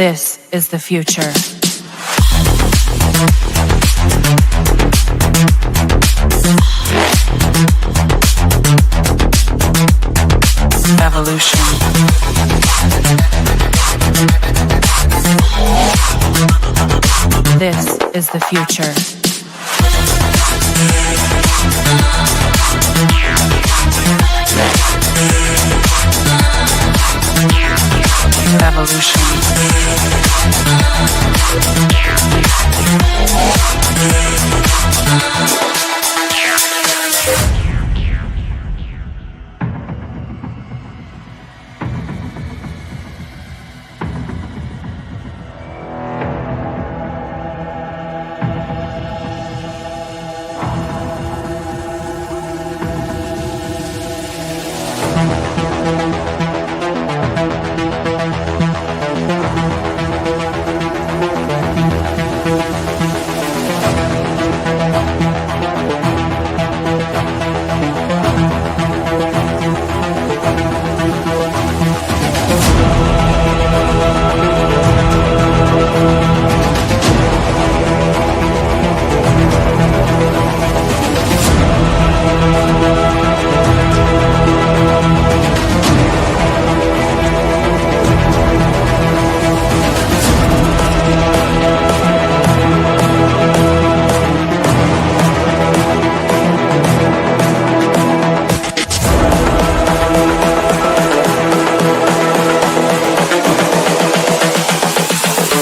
This is the future. Evolution. This is the future. Evolution.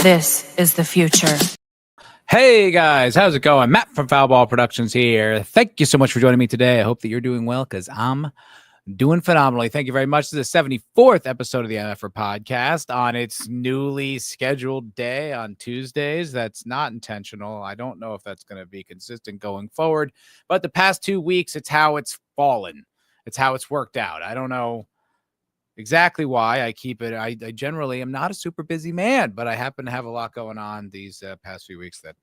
This is the future. Hey guys, how's it going? Matt from Foulball Productions here. Thank you so much for joining me today. I hope that you're doing well because I'm doing phenomenally. Thank you very much. This is the 74th episode of the MFer podcast on its newly scheduled day on Tuesdays. That's not intentional. I don't know if that's going to be consistent going forward, but the past 2 weeks, it's how it's fallen. It's how it's worked out. I don't know exactly why I keep it. I generally am not a super busy man, but I happen to have a lot going on these past few weeks that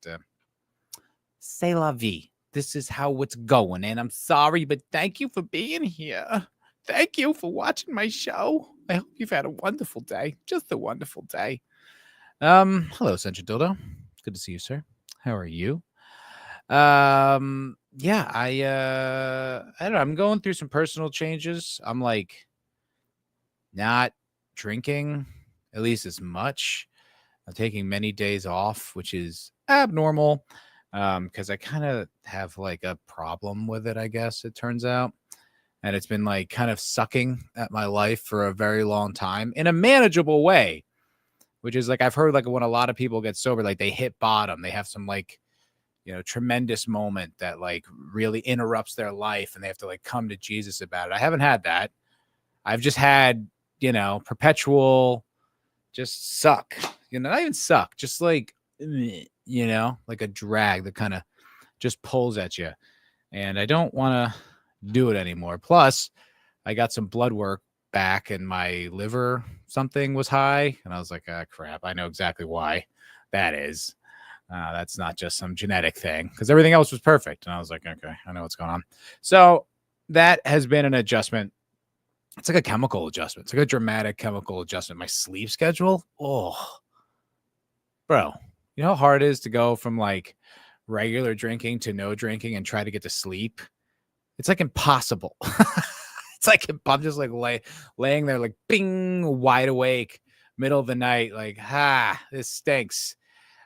c'est la vie. This is how it's going. And I'm sorry, but thank you for being here. Thank you for watching my show. I hope you've had a wonderful day. Just a wonderful day. Hello, Central Dildo. Good to see you, sir. How are you? Yeah, I don't know. I'm going through some personal changes. I'm like not drinking at least as much. I'm taking many days off, which is abnormal because I kind of have like a problem with it, I guess it turns out. And it's been like kind of sucking at my life for a very long time in a manageable way, which is like I've heard like when a lot of people get sober, like they hit bottom, they have some like, tremendous moment that like really interrupts their life and they have to like come to Jesus about it. I haven't had that. I've just had perpetual just suck, not even suck, just like, like a drag that kind of just pulls at you. And I don't want to do it anymore. Plus, I got some blood work back and my liver something was high. And I was like, crap, I know exactly why that is. That's not just some genetic thing because everything else was perfect. And I was like, okay, I know what's going on. So that has been an adjustment. It's like a chemical adjustment. It's like a dramatic chemical adjustment. My sleep schedule. Oh, bro, you know how hard it is to go from like regular drinking to no drinking and try to get to sleep? It's like impossible. It's like I'm just like laying there like bing, wide awake, middle of the night, like, this stinks.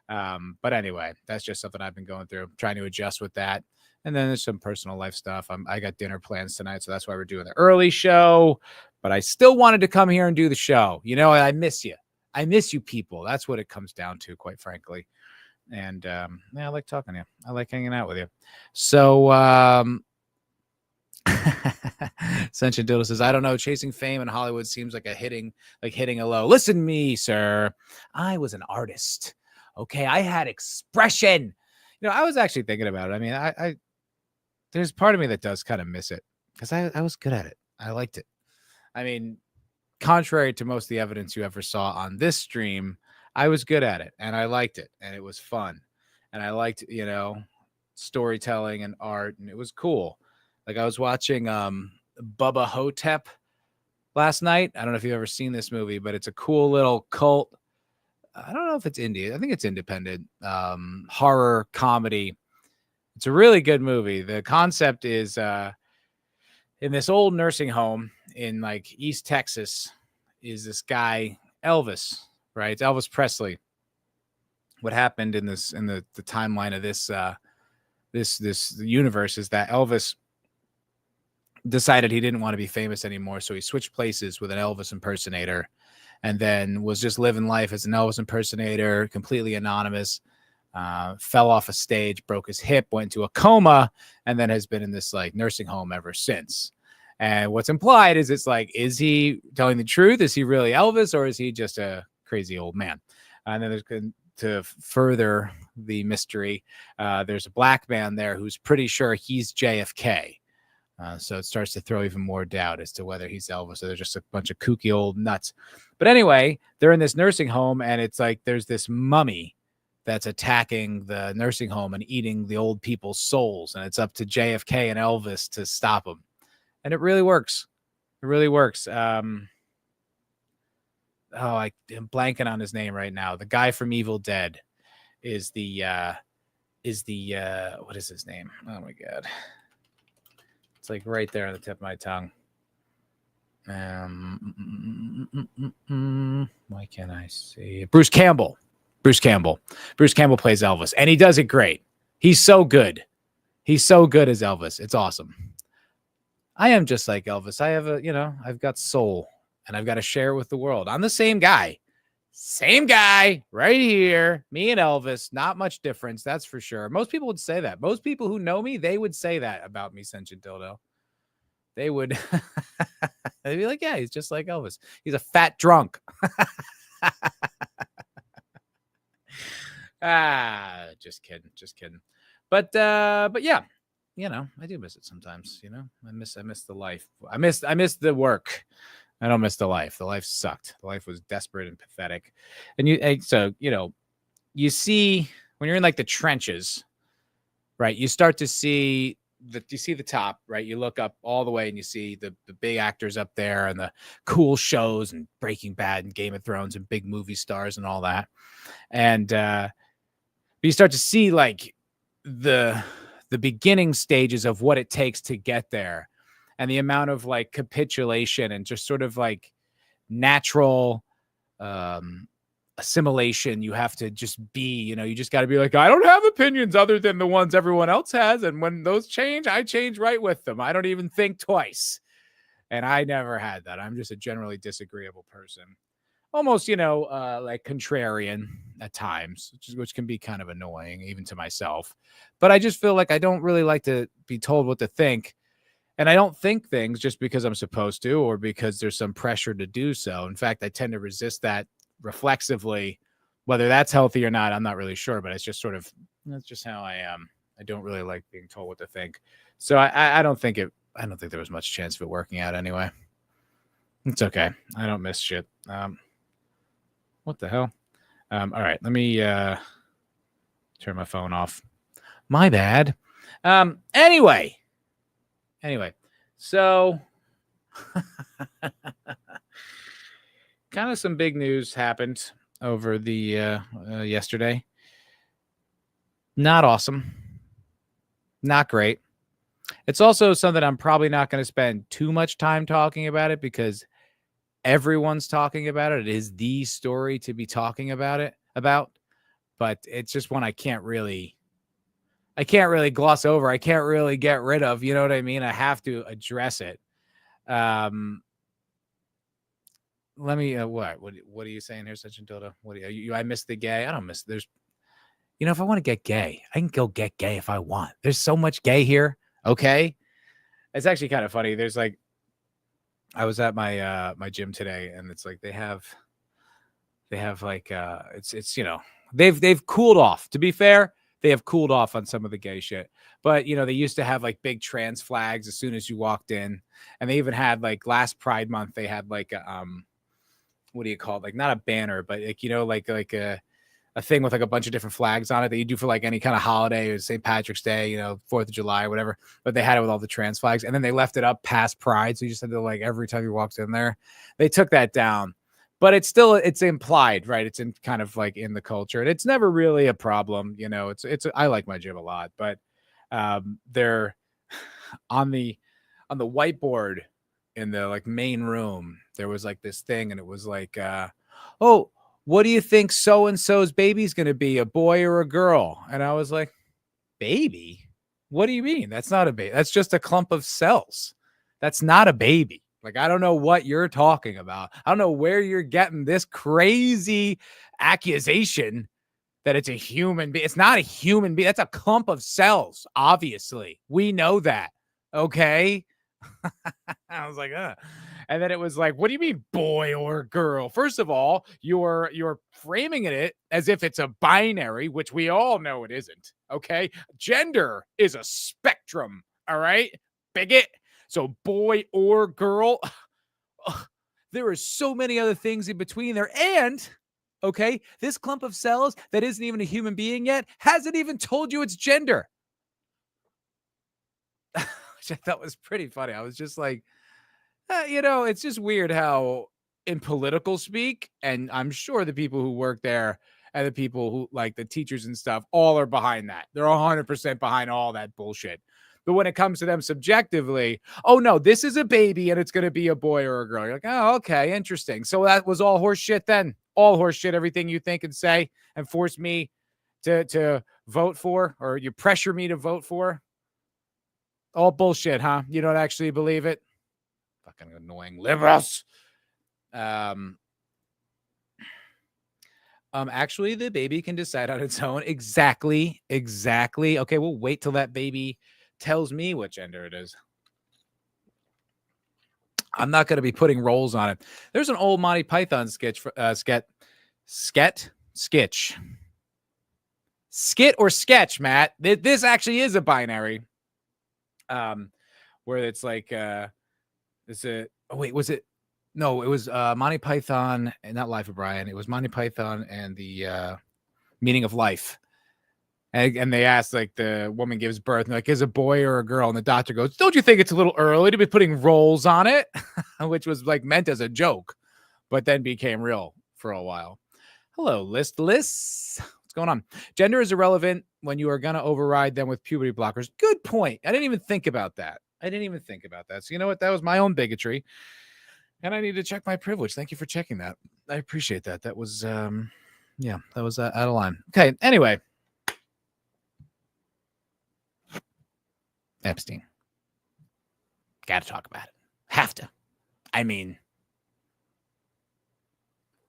But anyway, that's just something I've been going through, trying to adjust with that. And then there's some personal life stuff. I got dinner plans tonight, so that's why we're doing the early show. But I still wanted to come here and do the show. I miss you. I miss you people. That's what it comes down to, quite frankly. And I like talking to you. I like hanging out with you. So Sension Dildo says, I don't know, chasing fame in Hollywood seems like hitting a low. Listen to me, sir. I was an artist. Okay, I had expression. I was actually thinking about it. I mean, I there's part of me that does kind of miss it because I was good at it. I liked it. I mean, contrary to most of the evidence you ever saw on this stream, I was good at it and I liked it and it was fun. And I liked, storytelling and art, and it was cool. Like I was watching Bubba Hotep last night. I don't know if you've ever seen this movie, but it's a cool little cult I don't know if it's indie. I think it's independent. Horror comedy. It's a really good movie. The concept is in this old nursing home in like East Texas is this guy Elvis, right? It's Elvis Presley. What happened in the timeline of this universe is that Elvis decided he didn't want to be famous anymore, so he switched places with an Elvis impersonator, and then was just living life as an Elvis impersonator, completely anonymous. Fell off a stage, broke his hip, went into a coma, and then has been in this like nursing home ever since. And what's implied is it's like, is he telling the truth? Is he really Elvis, or is he just a crazy old man? And then there's to further the mystery, there's a black man there who's pretty sure he's JFK. So it starts to throw even more doubt as to whether he's Elvis or they're just a bunch of kooky old nuts. But anyway, they're in this nursing home, and it's like there's this mummy that's attacking the nursing home and eating the old people's souls. And it's up to JFK and Elvis to stop them. And it really works. It really works. I'm blanking on his name right now. The guy from Evil Dead is the what is his name? Oh my God. It's like right there on the tip of my tongue. Why can't I see it? Bruce Campbell. Bruce Campbell plays Elvis, and he does it great. He's so good. He's so good as Elvis. It's awesome. I am just like Elvis. I have I've got soul, and I've got to share it with the world. I'm the same guy right here. Me and Elvis, not much difference. That's for sure. Most people would say that. Most people who know me, they would say that about me, Sentient Dildo. They would they'd be like, yeah, he's just like Elvis. He's a fat drunk. Just kidding. But yeah, I do miss it sometimes. I miss the life. I miss the work. I don't miss the life. The life sucked. The life was desperate and pathetic. And you see when you're in like the trenches, right? You start to see the top, right? You look up all the way and you see the big actors up there and the cool shows and Breaking Bad and Game of Thrones and big movie stars and all that. And you start to see like the beginning stages of what it takes to get there, and the amount of like capitulation and just sort of like natural assimilation you have to just be. You just got to be like, I don't have opinions other than the ones everyone else has, and when those change, I change right with them. I don't even think twice. And I never had that. I'm just a generally disagreeable person. Almost, like contrarian at times, which can be kind of annoying even to myself. But I just feel like I don't really like to be told what to think. And I don't think things just because I'm supposed to, or because there's some pressure to do so. In fact, I tend to resist that reflexively. Whether that's healthy or not, I'm not really sure, but it's just that's just how I am. I don't really like being told what to think. So I don't think there was much chance of it working out anyway. It's okay. I don't miss shit. What the hell? All right, let me turn my phone off. My bad. Anyway, so kind of some big news happened over the yesterday. Not awesome. Not great. It's also something I'm probably not going to spend too much time talking about it because everyone's talking about it. It is the story to be talking about, but it's just one I can't really gloss over. I can't really get rid of. You know what I mean? I have to address it. Let me. What are you saying here, Sachin Dildo? What do you? I miss the gay. I don't miss. There's. If I want to get gay, I can go get gay if I want. There's so much gay here. Okay, it's actually kind of funny. There's like, I was at my my gym today, and it's like they have like it's they've cooled off. To be fair, they have cooled off on some of the gay shit. But they used to have like big trans flags as soon as you walked in, and they even had like last Pride Month they had like a what do you call it? Like not a banner, but like a thing with like a bunch of different flags on it that you do for like any kind of holiday or St. Patrick's Day, 4th of July or whatever. But they had it with all the trans flags, and then they left it up past Pride. So you just had to like every time you walked in there, they took that down. but it's implied, right? It's in kind of like in the culture, and it's never really a problem. I like my gym a lot, but they're on the whiteboard in the like main room. There was like this thing, and it was like, oh, what do you think so and so's baby's gonna be, a boy or a girl? And I was like, baby? What do you mean? That's not a baby. That's just a clump of cells. That's not a baby. Like, I don't know what you're talking about. I don't know where you're getting this crazy accusation that it's a human being. It's not a human being. That's a clump of cells. Obviously, we know that. Okay. I was like, and then it was like, what do you mean boy or girl? First of all, you're framing it as if it's a binary, which we all know it isn't. Okay. Gender is a spectrum. All right. Bigot. So boy or girl. There are so many other things in between there. And okay, this clump of cells that isn't even a human being yet hasn't even told you its gender. Which I thought was pretty funny. I was just like, it's just weird how in political speak, and I'm sure the people who work there and the people who like the teachers and stuff, all are behind that. They're 100% behind all that bullshit. But when it comes to them subjectively, oh no, this is a baby and it's going to be a boy or a girl. You're like, oh, okay, interesting. So that was all horse shit then. All horse shit, everything you think and say and force me to vote for, or you pressure me to vote for. All bullshit, huh? You don't actually believe it? Fucking annoying liberals. Actually, the baby can decide on its own. Exactly. Okay, we'll wait till that baby tells me what gender it is. I'm not going to be putting roles on it. There's an old Monty Python skit or sketch, Matt. This actually is a binary. Where it's like, was it Monty Python and not Life of Brian. It was Monty Python and the Meaning of Life. And they asked, like, the woman gives birth, and like, is a boy or a girl? And the doctor goes, don't you think it's a little early to be putting roles on it? Which was like meant as a joke, but then became real for a while. Hello, lists. What's going on? Gender is irrelevant when you are going to override them with puberty blockers. Good point. I didn't even think about that. So you know what? That was my own bigotry. And I need to check my privilege. Thank you for checking that. I appreciate that. That was, that was out of line. Okay. Anyway. Epstein. Got to talk about it. Have to. I mean,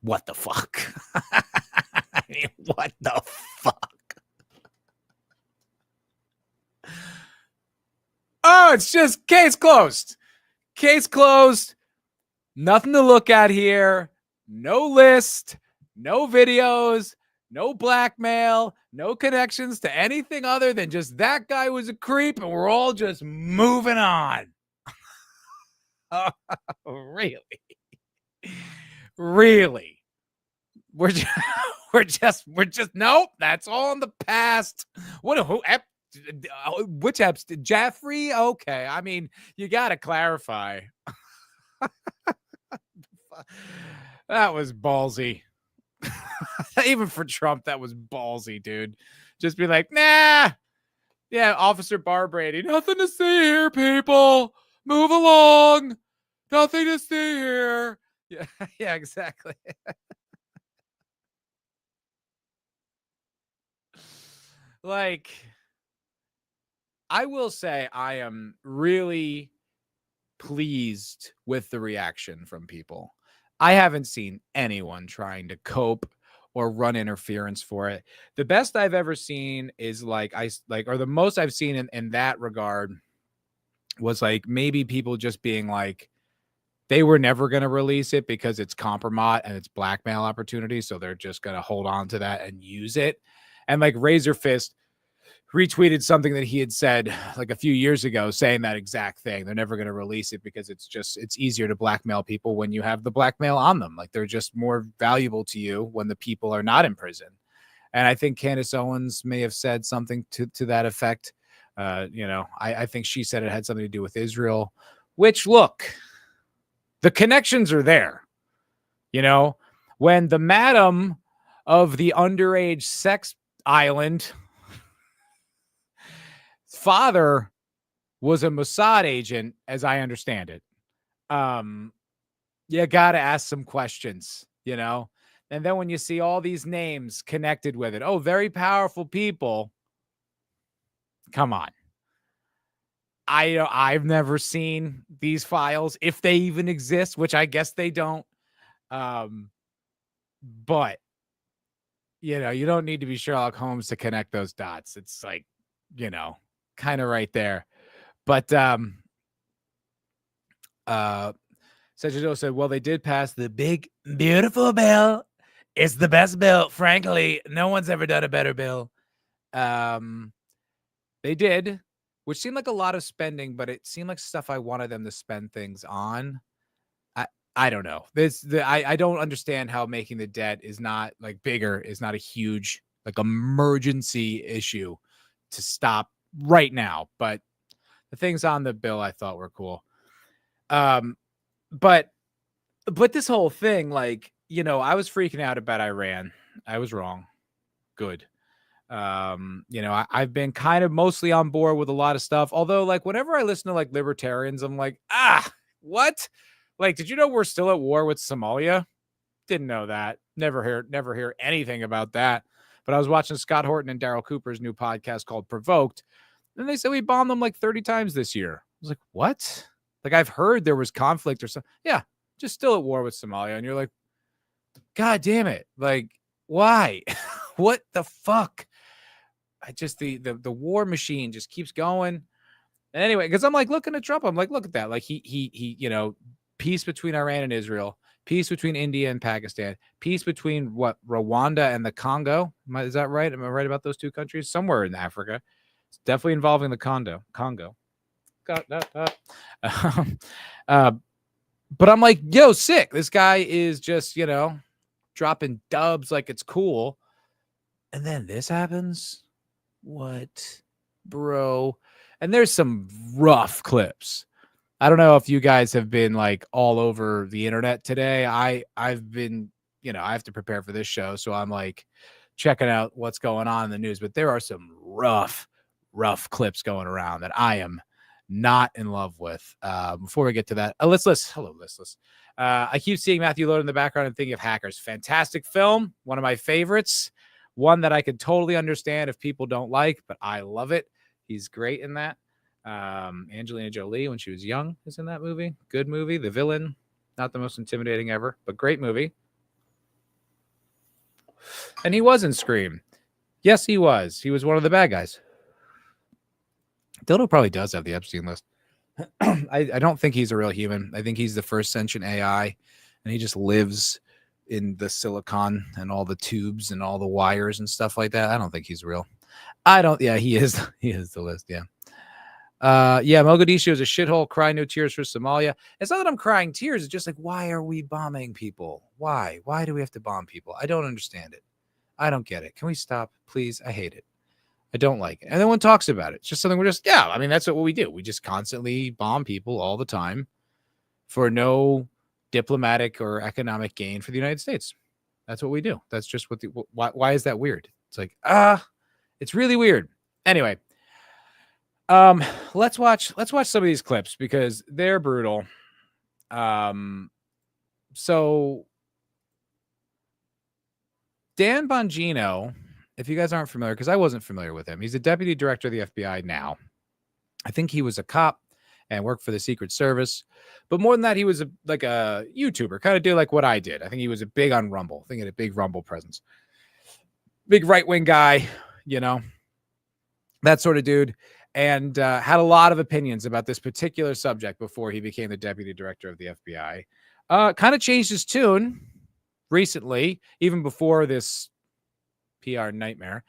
what the fuck? What the fuck? Oh, it's just case closed. Case closed. Nothing to look at here. No list. No videos. No blackmail. No connections to anything other than just that guy was a creep and we're all just moving on. Oh, really? Really? We're just nope, that's all in the past. Which Epstein? Jeffrey? Okay. I mean, you got to clarify. That was ballsy. Even for Trump, that was ballsy, dude. Just be like, nah. Yeah, Officer Barbrady. Nothing to see here, people. Move along. Nothing to see here. Yeah, yeah, exactly. Like, I will say I am really pleased with the reaction from people. I haven't seen anyone trying to cope or run interference for it. The best I've ever seen is or the most I've seen in that regard was like maybe people just being like, they were never going to release it because it's compromise and it's blackmail opportunity. So they're just going to hold on to that and use it. And like Razor Fist retweeted something that he had said like a few years ago saying that exact thing. They're never going to release it because it's easier to blackmail people when you have the blackmail on them. Like they're just more valuable to you when the people are not in prison. And I think Candace Owens may have said something to that effect. I think she said it had something to do with Israel, which look, the connections are there. You know, when the madam of the underage sex island father was a Mossad agent, as I understand it. You got to ask some questions, you know? And then when you see all these names connected with it, oh, very powerful people. Come on. I've never seen these files, if they even exist, which I guess they don't. But you don't need to be Sherlock Holmes to connect those dots. It's like, kind of right there. But Sagitto said, well, they did pass the big, beautiful bill. It's the best bill. Frankly, no one's ever done a better bill. They did, which seemed like a lot of spending, but it seemed like stuff I wanted them to spend things on. I don't know. I don't understand how making the debt is not like bigger, is not a huge like emergency issue to stop right now. But the things on the bill I thought were cool. But this whole thing, like, I was freaking out about Iran. I was wrong. Good. I've been kind of mostly on board with a lot of stuff. Although, like, whenever I listen to like libertarians, I'm like, what? Like, did you know we're still at war with Somalia? Didn't know that. Never hear anything about that. But I was watching Scott Horton and Daryl Cooper's new podcast called Provoked, and they said we bombed them like 30 times this year. I was like, what? Like, I've heard there was conflict or something. Yeah, just still at war with Somalia. And you're like, God damn it. Like, why? What the fuck? I just, the war machine just keeps going. And anyway, because I'm like looking at Trump, I'm like, look at that. Like he, peace between Iran and Israel, peace between India and Pakistan, peace between Rwanda and the Congo. Is that right? Am I right about those two countries? Somewhere in Africa. It's definitely involving the Congo. Got that. But I'm like, yo, sick. This guy is just, dropping dubs like it's cool. And then this happens. What, bro? And there's some rough clips. I don't know if you guys have been like all over the internet today. I've been, I have to prepare for this show. So I'm like checking out what's going on in the news, but there are some rough clips going around that I am not in love with. Before we get to that, listless. Hello, listless. I keep seeing Matthew Lillard in the background and thinking of Hackers. Fantastic film. One of my favorites. One that I could totally understand if people don't like, but I love it. He's great in that. Angelina Jolie, when she was young, is in that movie. Good movie. The villain, not the most intimidating ever, but great movie. And he was in Scream. Yes, he was. He was one of the bad guys. Dildo probably does have the Epstein list. I don't think he's a real human. I think he's the first sentient AI, and he just lives in the silicon and all the tubes and all the wires and stuff like that. I don't think he's real. Yeah, he is. He is the list. Yeah. Mogadishu is a shithole. Cry no tears for Somalia. It's not that I'm crying tears. It's just like, why are we bombing people? Why do we have to bomb people? I don't understand it. I don't get it. Can we stop, please? I hate it. I don't like it. And no one talks about it. It's just something that's what we do. We just constantly bomb people all the time for no diplomatic or economic gain for the United States. That's what we do. That's just why is that weird? It's like, it's really weird. Anyway, let's watch some of these clips because they're brutal. So Dan Bongino, if you guys aren't familiar, because I wasn't familiar with him, he's the deputy director of the FBI now. I think he was a cop and worked for the Secret Service. But more than that, he was a YouTuber, kind of did like what I did. I think he was big on Rumble. I think he had a big Rumble presence. Big right-wing guy, that sort of dude. And had a lot of opinions about this particular subject before he became the deputy director of the FBI. Kind of changed his tune recently, even before this PR nightmare.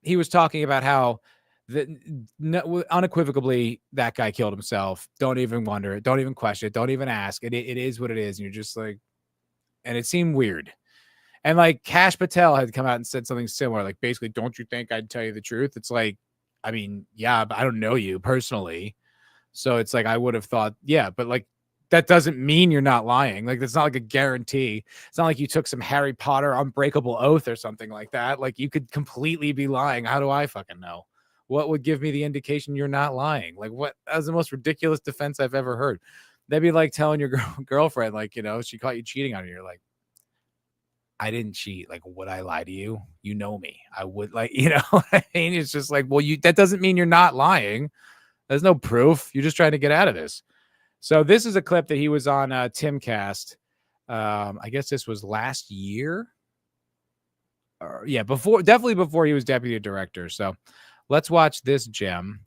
He was talking about how unequivocally that guy killed himself. Don't even wonder it. Don't even question it. Don't even ask. It is what it is. And you're just like, and it seemed weird. And like Kash Patel had come out and said something similar. Like, basically, don't you think I'd tell you the truth? It's like, I mean, yeah, but I don't know you personally. So it's like, I would have thought, yeah, but like, that doesn't mean you're not lying. Like, that's not like a guarantee. It's not like you took some Harry Potter unbreakable oath or something like that. Like, you could completely be lying. How do I fucking know? What would give me the indication you're not lying? Like, what? That was the most ridiculous defense I've ever heard. That'd be like telling your girlfriend, like, you know, she caught you cheating on her. You're like, I didn't cheat. Like, would I lie to you? You know me. I would, like, you know what I mean? It's just like, well, that doesn't mean you're not lying. There's no proof. You're just trying to get out of this. So this is a clip that he was on Timcast. I guess this was last year. Yeah, definitely before he was deputy director. So let's watch this gem.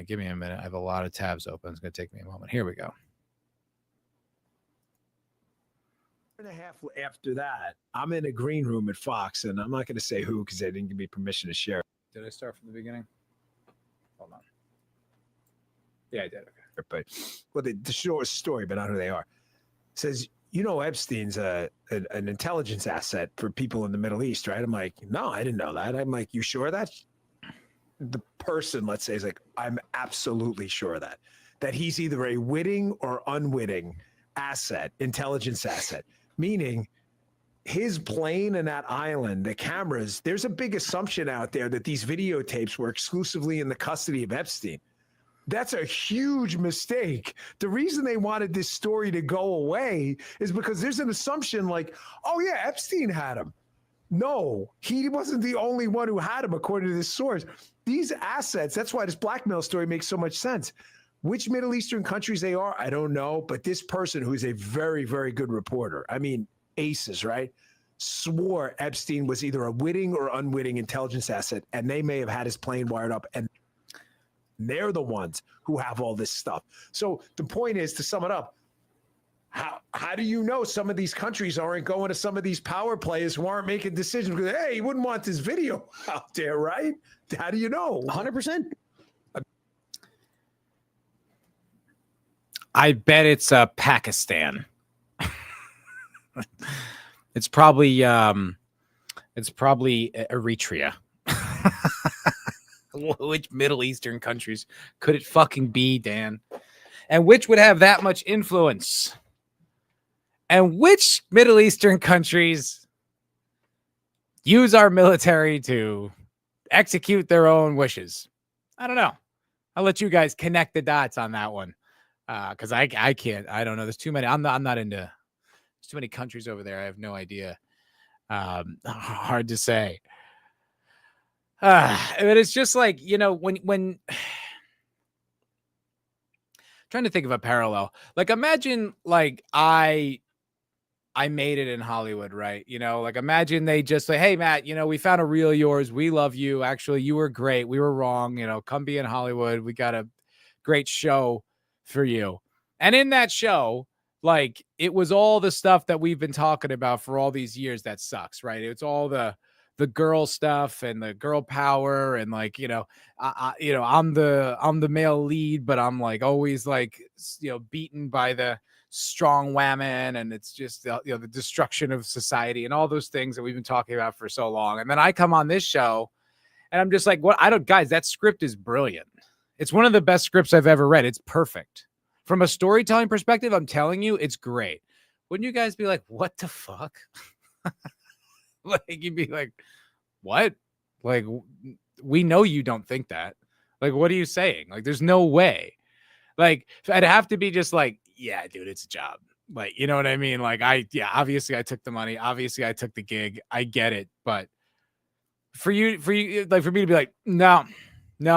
Give me a minute. I have a lot of tabs open. It's going to take me a moment. Here we go. And a half after that, I'm in a green room at Fox, and I'm not going to say who because they didn't give me permission to share. Did I start from the beginning? Hold on. Yeah, I did. Okay. But well, the short story, but not who they are. Says, you know, Epstein's an intelligence asset for people in the Middle East, right? I'm like, no, I didn't know that. I'm like, you sure of that? The person, let's say, is like, I'm absolutely sure of that he's either a witting or unwitting asset, intelligence asset, meaning his plane and that island, the cameras, there's a big assumption out there that these videotapes were exclusively in the custody of Epstein. That's a huge mistake. The reason they wanted this story to go away is because there's an assumption like, oh yeah, Epstein had him. No, he wasn't the only one who had him, according to this source. These assets, that's why this blackmail story makes so much sense. Which Middle Eastern countries they are, I don't know. But this person, who's a very, very good reporter, I mean, aces, right? Swore Epstein was either a witting or unwitting intelligence asset, and they may have had his plane wired up, and they're the ones who have all this stuff. So the point is, to sum it up, how do you know some of these countries aren't going to some of these power players who aren't making decisions? Because, hey, you wouldn't want this video out there, right? How do you know? 100%. I bet it's Pakistan. It's probably Eritrea. Which Middle Eastern countries could it fucking be, Dan? And which would have that much influence? And which Middle Eastern countries use our military to execute their own wishes? I don't know. I'll let you guys connect the dots on that one. Because I can't. I don't know. There's too many. I'm not into. There's too many countries over there. I have no idea. Hard to say. But it's just like, you know, when trying to think of a parallel. Like, imagine like I made it in Hollywood, right? You know, like imagine they just say, hey, Matt, you know, we found a reel of yours. We love you. Actually, you were great. We were wrong. You know, come be in Hollywood. We got a great show for you. And in that show, like, it was all the stuff that we've been talking about for all these years that sucks, right? It's all the girl stuff and the girl power, and like, you know, I'm the male lead, but I'm like always like, you know, beaten by the strong women, and it's just the destruction of society and all those things that we've been talking about for so long. And then I come on this show and I'm just like, what? Guys, that script is brilliant. It's one of the best scripts I've ever read. It's perfect. From a storytelling perspective, I'm telling you, it's great. Wouldn't you guys be like, what the fuck? Like, you'd be like, what? Like, we know you don't think that. Like, what are you saying? Like, there's no way. Like, I'd have to be just like, yeah, dude, it's a job. Like, you know what I mean? Like, obviously I took the money. Obviously I took the gig. I get it. But for you, like, for me to be like, no,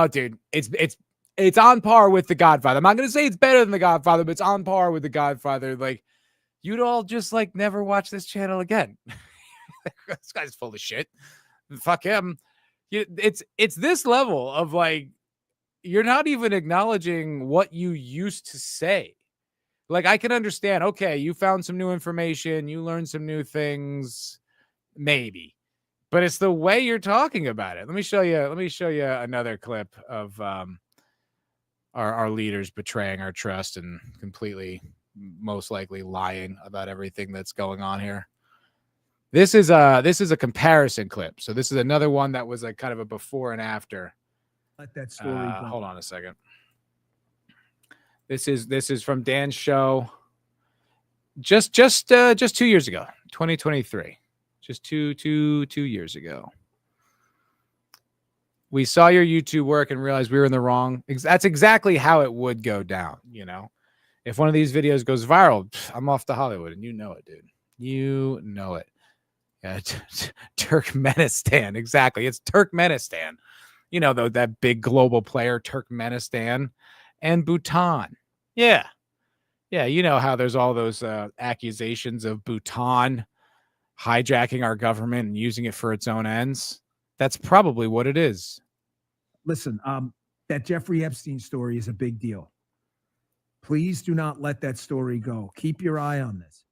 dude, it's on par with The Godfather. I'm not going to say it's better than The Godfather, but it's on par with The Godfather. Like, you'd all just like never watch this channel again. This guy's full of shit. Fuck him. It's this level of like, you're not even acknowledging what you used to say. Like, I can understand, okay, you found some new information, you learned some new things, maybe. But it's the way you're talking about it. Let me show you another clip of our leaders betraying our trust and completely, most likely, lying about everything that's going on here. This is a comparison clip. So this is another one that was like kind of a before and after. Let that story go. Hold on a second. This is from Dan's show. Just 2 years ago, 2023. Just two years ago. We saw your YouTube work and realized we were in the wrong. That's exactly how it would go down, you know. If one of these videos goes viral, I'm off to Hollywood, and you know it, dude. You know it. Yeah, Turkmenistan, exactly. It's Turkmenistan. You know, though, that big global player, Turkmenistan, and Bhutan. Yeah. Yeah, you know how there's all those accusations of Bhutan hijacking our government and using it for its own ends. That's probably what it is. Listen, that Jeffrey Epstein story is a big deal. Please do not let that story go. Keep your eye on this.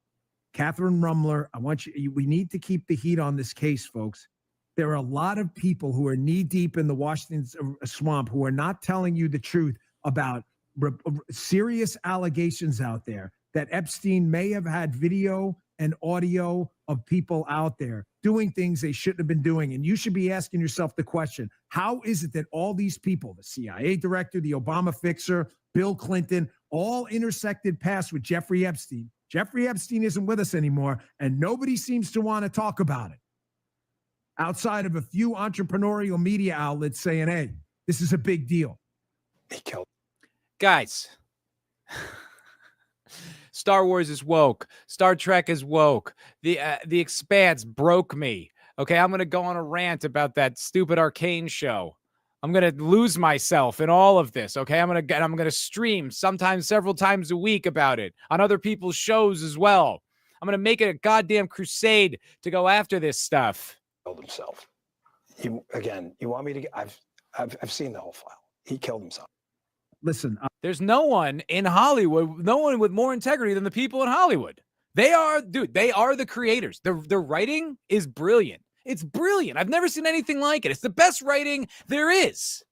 Catherine Rumler, we need to keep the heat on this case, folks. There are a lot of people who are knee deep in the Washington swamp who are not telling you the truth about serious allegations out there that Epstein may have had video and audio of people out there doing things they shouldn't have been doing. And you should be asking yourself the question, how is it that all these people, the CIA director, the Obama fixer, Bill Clinton, all intersected paths with Jeffrey Epstein? Jeffrey Epstein isn't with us anymore, and nobody seems to want to talk about it outside of a few entrepreneurial media outlets saying, hey, this is a big deal. He killed. Guys, Star Wars is woke. Star Trek is woke. The Expanse broke me. Okay, I'm going to go on a rant about that stupid Arcane show. I'm going to lose myself in all of this, okay? I'm going to stream sometimes several times a week about it on other people's shows as well. I'm going to make it a goddamn crusade to go after this stuff. Killed himself. You want me to get, I've seen the whole file. He killed himself. Listen, there's no one in Hollywood, no one with more integrity than the people in Hollywood. They are the creators. Their writing is brilliant. It's brilliant. I've never seen anything like it. It's the best writing there is.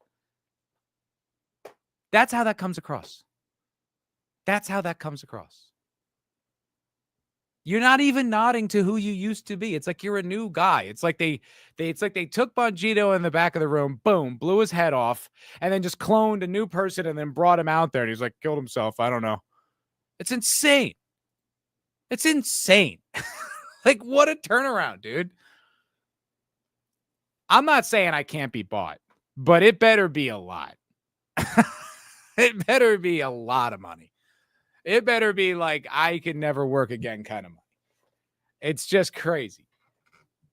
That's how that comes across. That's how that comes across. You're not even nodding to who you used to be. It's like you're a new guy. It's like they took Bongino in the back of the room, boom, blew his head off, and then just cloned a new person and then brought him out there. And he's like, killed himself. I don't know. It's insane. It's insane. Like, what a turnaround, dude. I'm not saying I can't be bought, but it better be a lot. It better be a lot of money. It better be like I can never work again kind of money. It's just crazy.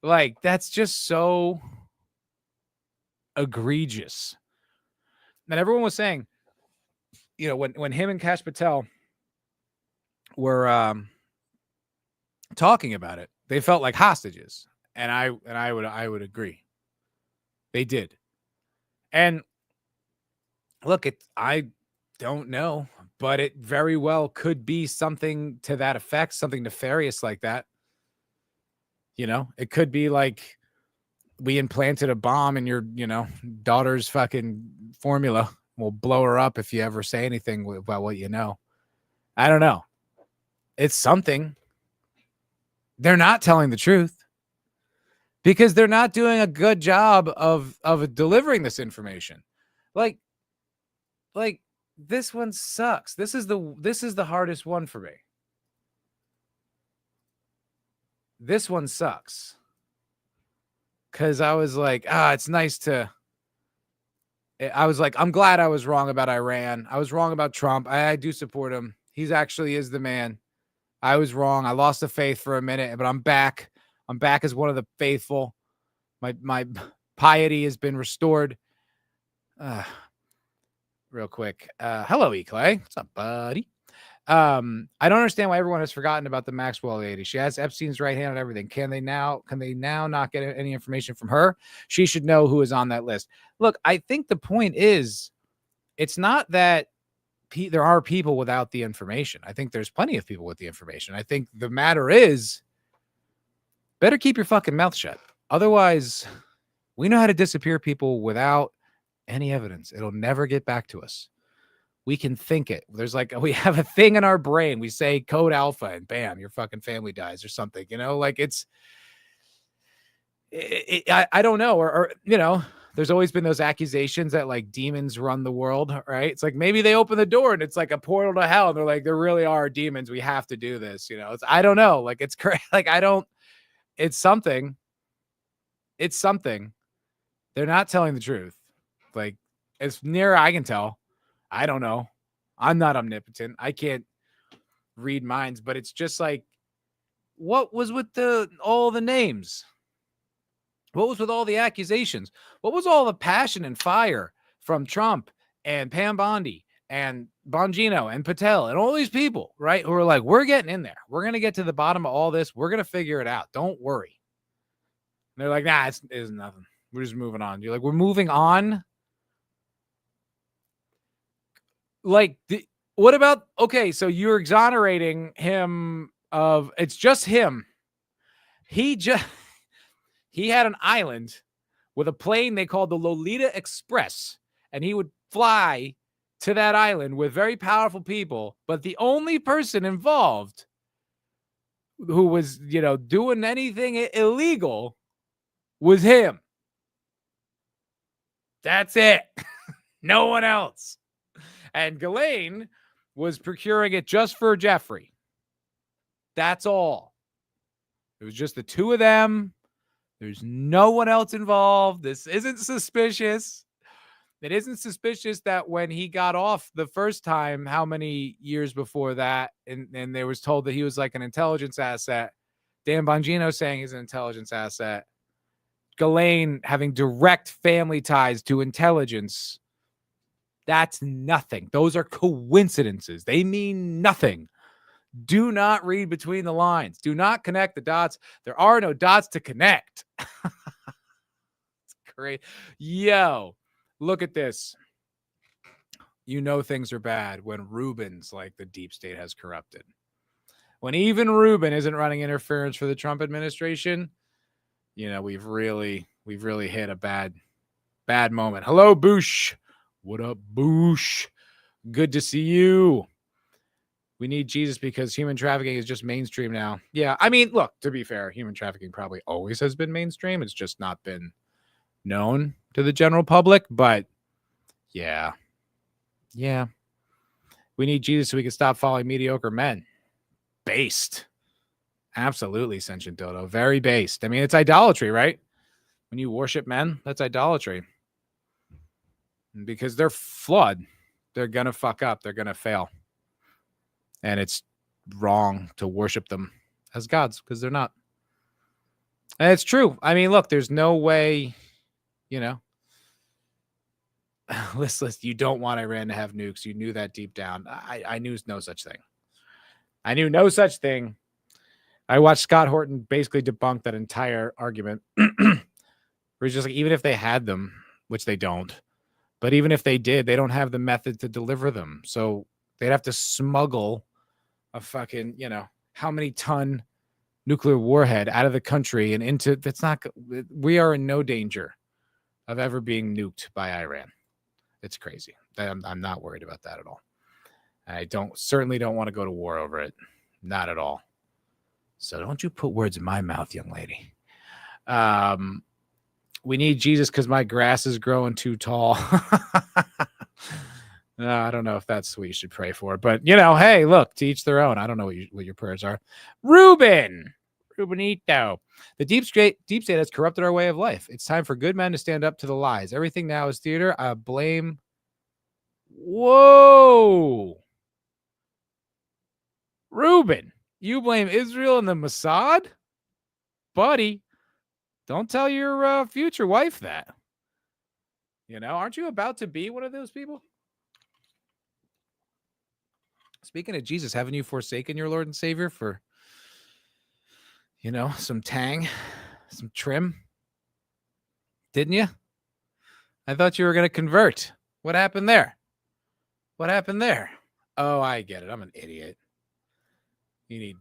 Like, that's just so egregious. And everyone was saying, you know, when him and Kash Patel were talking about it, they felt like hostages. And I would agree. They did. And look, I don't know, but it very well could be something to that effect, something nefarious like that. You know, it could be like we implanted a bomb in your, daughter's fucking formula. We'll blow her up if you ever say anything about what you know. I don't know. It's something. They're not telling the truth because they're not doing a good job of delivering this information. Like this one sucks. This is the hardest one for me. This one sucks. Cause I was like, it's nice to. I was like, I'm glad I was wrong about Iran. I was wrong about Trump. I do support him. He's actually is the man. I was wrong. I lost the faith for a minute, but I'm back. I'm back as one of the faithful. My piety has been restored. Real quick. Hello, E. Clay. What's up, buddy? I don't understand why everyone has forgotten about the Maxwell lady. She has Epstein's right hand and everything. Can they now not get any information from her? She should know who is on that list. Look, I think the point is, it's not that there are people without the information. I think there's plenty of people with the information. I think the matter is, better keep your fucking mouth shut. Otherwise, we know how to disappear people without any evidence. It'll never get back to us. We can think it. We have a thing in our brain. We say code alpha and bam, your fucking family dies or something, I don't know. Or there's always been those accusations that like demons run the world, right? It's like maybe they open the door and it's like a portal to hell. And they're like, there really are demons. We have to do this. I don't know. Like it's crazy. Like it's something. It's something. They're not telling the truth. Like as near I can tell. I don't know. I'm not omnipotent. I can't read minds, but it's just like, what was with all the names? What was with all the accusations? What was all the passion and fire from Trump and Pam Bondi and Bongino and Patel and all these people, right? Who are like, we're getting in there. We're going to get to the bottom of all this. We're going to figure it out. Don't worry. And they're like, nah, it's nothing. We're just moving on. You're like, we're moving on. Like, what about, okay, so you're exonerating him of, it's just him. He had an island with a plane they called the Lolita Express, and he would fly to that island with very powerful people, but the only person involved who was, doing anything illegal was him. That's it. No one else. And Ghislaine was procuring it just for Jeffrey. That's all. It was just the two of them. There's no one else involved. This isn't suspicious. It isn't suspicious that when he got off the first time, how many years before that, and there was told that he was like an intelligence asset. Dan Bongino saying he's an intelligence asset. Ghislaine having direct family ties to intelligence. That's nothing. Those are coincidences. They mean nothing. Do not read between the lines. Do not connect the dots. There are no dots to connect. It's great. Yo, look at this. Things are bad when Rubin's like the deep state has corrupted. When even Rubin isn't running interference for the Trump administration, we've really hit a bad moment. Hello, Boosh. What up, Boosh? Good to see you. We need Jesus because human trafficking is just mainstream now. Yeah, I mean, look, to be fair, human trafficking probably always has been mainstream. It's just not been known to the general public. But yeah. We need Jesus so we can stop following mediocre men. Based. Absolutely, Sentient Dodo. Very based. I mean, it's idolatry, right? When you worship men, that's idolatry. Because they're flawed. They're going to fuck up. They're going to fail. And it's wrong to worship them as gods because they're not. And it's true. I mean, look, there's no way, listen, you don't want Iran to have nukes. You knew that deep down. I knew no such thing. I knew no such thing. I watched Scott Horton basically debunk that entire argument. Where he's just like, even if they had them, which they don't, but even if they did, they don't have the method to deliver them. So they'd have to smuggle a fucking, how many ton nuclear warhead out of the country and into, we are in no danger of ever being nuked by Iran. It's crazy. I'm not worried about that at all. I certainly don't want to go to war over it. Not at all. So don't you put words in my mouth, young lady. We need Jesus because my grass is growing too tall. I don't know if that's what you should pray for, but hey, look, to each their own. I don't know what your prayers are. Rubenito. The deep state has corrupted our way of life. It's time for good men to stand up to the lies. Everything now is theater. I blame. Whoa. Ruben, you blame Israel and the Mossad? Buddy, don't tell your future wife that. Aren't you about to be one of those people? Speaking of Jesus, haven't you forsaken your Lord and Savior for, some tang, some trim? Didn't you? I thought you were going to convert. What happened there? Oh, I get it. I'm an idiot. You need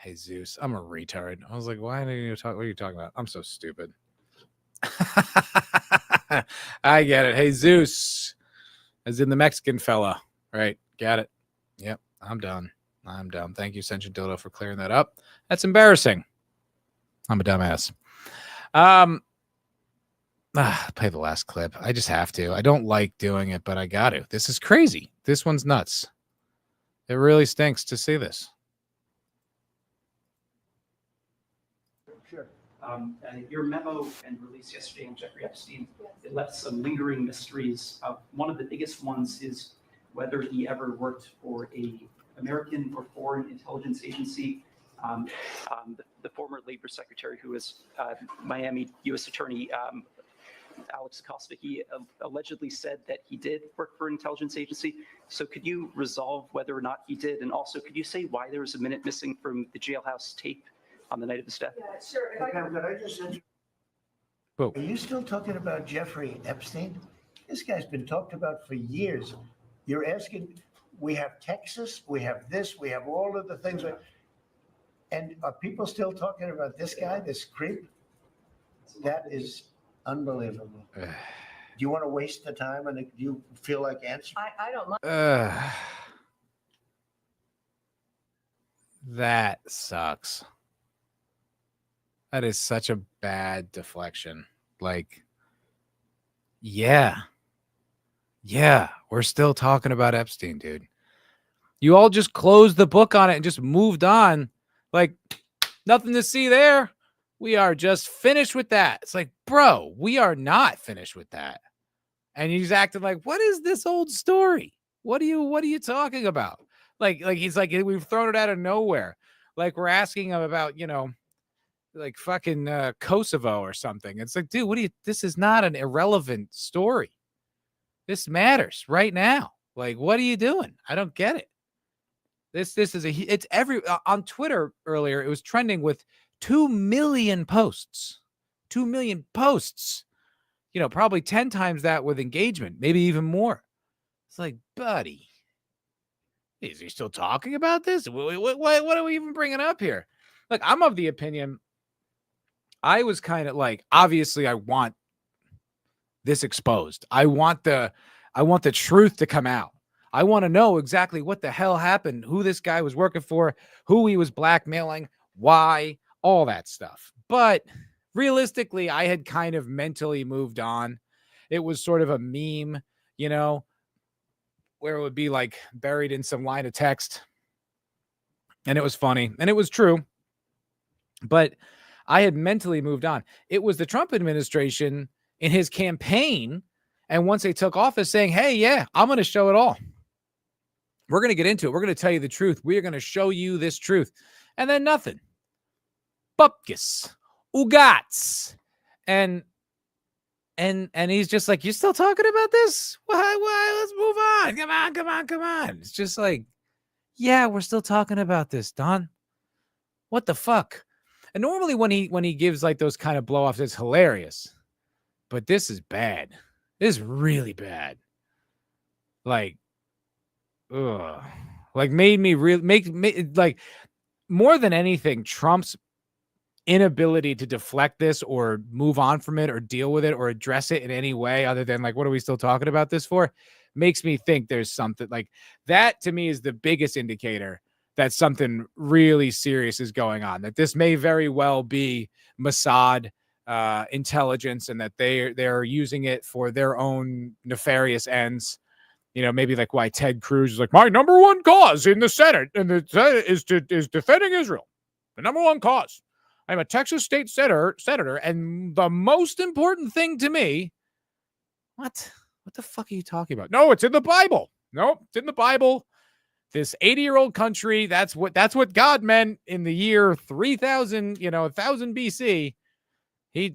Jesus. I'm a retard. I was like, why didn't you talk? What are you talking about? I'm so stupid. I get it. Jesus, as in the Mexican fella. Right. Got it. Yep. I'm done. Thank you, Sentient Dodo, for clearing that up. That's embarrassing. I'm a dumbass. Play the last clip. I just have to. I don't like doing it, but I got to. This is crazy. This one's nuts. It really stinks to see this. Sure. Your memo and release yesterday on Jeffrey Epstein, it left some lingering mysteries. One of the biggest ones is whether he ever worked for a American or foreign intelligence agency. The former labor secretary, who was Miami U.S. Attorney Alex Costa, he allegedly said that he did work for an intelligence agency. So could you resolve whether or not he did? And also, could you say why there was a minute missing from the jailhouse tape on the night of his death? Yeah, sure. Could I just Whoa. Are you still talking about Jeffrey Epstein? This guy's been talked about for years. You're asking, we have Texas, we have this, we have all of the things. And are people still talking about this guy, this creep? That is unbelievable. Do you want to waste the time and do you feel like answering? I don't mind. That sucks. That is such a bad deflection. Like, yeah, we're still talking about Epstein, dude. You all just closed the book on it and just moved on. Like, nothing to see there. We are just finished with that. It's like, bro, we are not finished with that. And he's acting like, what is this old story? What are you talking about? Like he's like, we've thrown it out of nowhere. Like we're asking him about, like fucking Kosovo or something. It's like, dude, this is not an irrelevant story. This matters right now. Like, what are you doing? I don't get it. This is it's every on Twitter earlier. It was trending with 2 million posts, 2 million posts, probably 10 times that with engagement, maybe even more. It's like, buddy, is he still talking about this? What are we even bringing up here? Look, I'm of the opinion. I was kind of like, obviously I want this exposed. I want the truth to come out. I want to know exactly what the hell happened, who this guy was working for, who he was blackmailing, why, all that stuff. But realistically, I had kind of mentally moved on. It was sort of a meme, where it would be like buried in some line of text. And it was funny and it was true. But I had mentally moved on. It was the Trump administration in his campaign. And once they took office saying, hey, yeah, I'm going to show it all. We're going to get into it. We're going to tell you the truth. We are going to show you this truth. And then nothing. Bupkis. Ugats. And he's just like, you're still talking about this? Why? Let's move on. Come on. It's just like, yeah, we're still talking about this, Don. What the fuck? And normally when he gives like those kind of blow-offs, it's hilarious. But this is bad. This is really bad. Like, ugh. Like made me like more than anything, Trump's inability to deflect this or move on from it or deal with it or address it in any way other than like, what are we still talking about this for? Makes me think there's something like that. To me is the biggest indicator that something really serious is going on, that this may very well be Mossad intelligence and that they're using it for their own nefarious ends. Maybe like why Ted Cruz is like, my number one cause in the Senate and the Senate is defending Israel. The number one cause. I'm a Texas state senator, and the most important thing to me, what the fuck are you talking about? No, it's in the Bible. No, it's in the Bible. This 80-year-old country, that's what God meant in the year 3000, 1000 BC.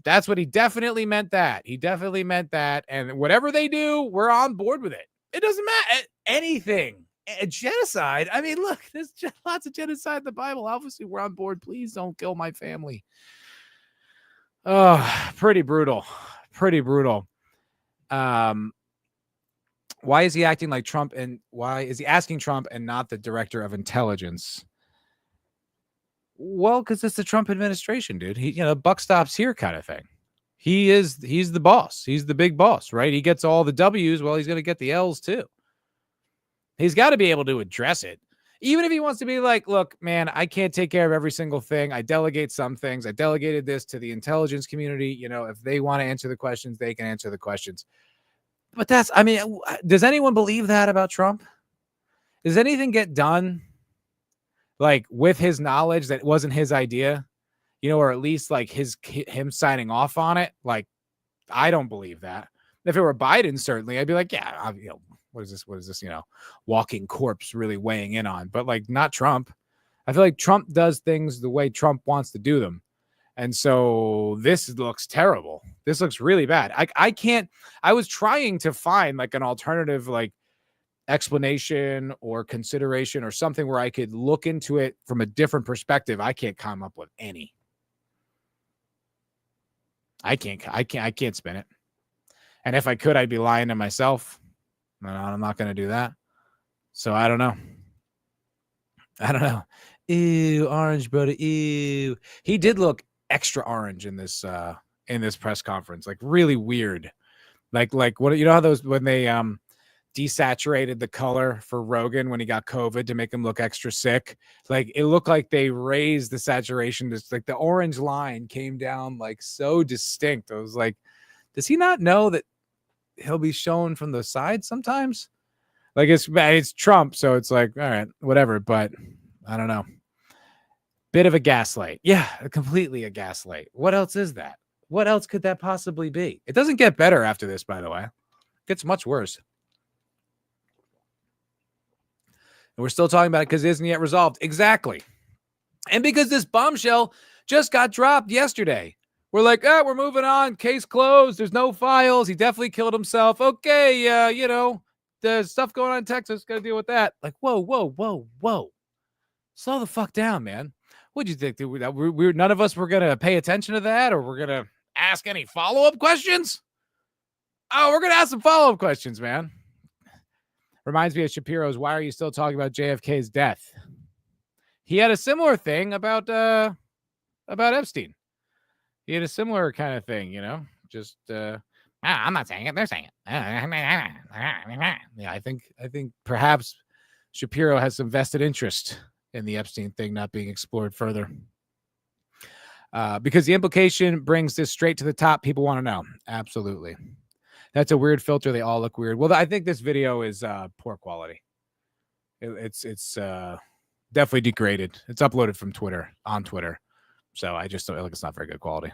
That's what he definitely meant that. He definitely meant that. And whatever they do, we're on board with it. It doesn't matter. Anything. A genocide. I mean, look, there's lots of genocide in the Bible. Obviously, we're on board. Please don't kill my family. Oh, pretty brutal. Pretty brutal. Why is he acting like Trump and why is he asking Trump and not the director of intelligence? Well, because it's the Trump administration, dude. He, buck stops here kind of thing. He's the boss. He's the big boss, right? He gets all the W's. Well, he's going to get the L's too. He's got to be able to address it. Even if he wants to be like, look, man, I can't take care of every single thing. I delegate some things. I delegated this to the intelligence community. You know, if they want to answer the questions, they can answer the questions. But that's, I mean, does anyone believe that about Trump? Does anything get done like with his knowledge that it wasn't his idea? You know, or at least like him signing off on it? Like, I don't believe that. If it were Biden, certainly, I'd be like, yeah, you know, what is this, you know, walking corpse really weighing in on? But like, not Trump. I feel like Trump does things the way Trump wants to do them. And so this looks terrible. This looks really bad. I was trying to find like an alternative, like explanation or consideration or something where I could look into it from a different perspective. I can't come up with any. I can't spin it. And if I could, I'd be lying to myself. No, I'm not going to do that. So I don't know. Ew, orange, brother. Ew. He did look extra orange in this press conference, like really weird. Like what, you know how those, when they desaturated the color for Rogan when he got COVID to make him look extra sick, like it looked like they raised the saturation. Just like the orange line came down like so distinct. I was like, does he not know that he'll be shown from the side sometimes? Like it's Trump, so it's like, all right, whatever. But I don't know. Bit of a gaslight. Yeah, completely a gaslight. What else is that? What else could that possibly be? It doesn't get better after this, by the way. It gets much worse. And we're still talking about it because it isn't yet resolved. Exactly. And because this bombshell just got dropped yesterday. We're like, we're moving on. Case closed. There's no files. He definitely killed himself. Okay, you know, there's stuff going on in Texas. Got to deal with that. Like, whoa. Slow the fuck down, man. What'd you think? We none of us were going to pay attention to that, or we're going to ask any follow-up questions? Oh, we're going to ask some follow-up questions, man. Reminds me of Shapiro's, why are you still talking about JFK's death? He had a similar thing about Epstein. He had a similar kind of thing, you know, just, I'm not saying it. They're saying it. Yeah, I think perhaps Shapiro has some vested interest in the Epstein thing not being explored further. Because the implication brings this straight to the top. People want to know. Absolutely. That's a weird filter. They all look weird. Well, I think this video is poor quality. It's definitely degraded. It's uploaded from Twitter, on Twitter. So I just don't like it's not very good quality.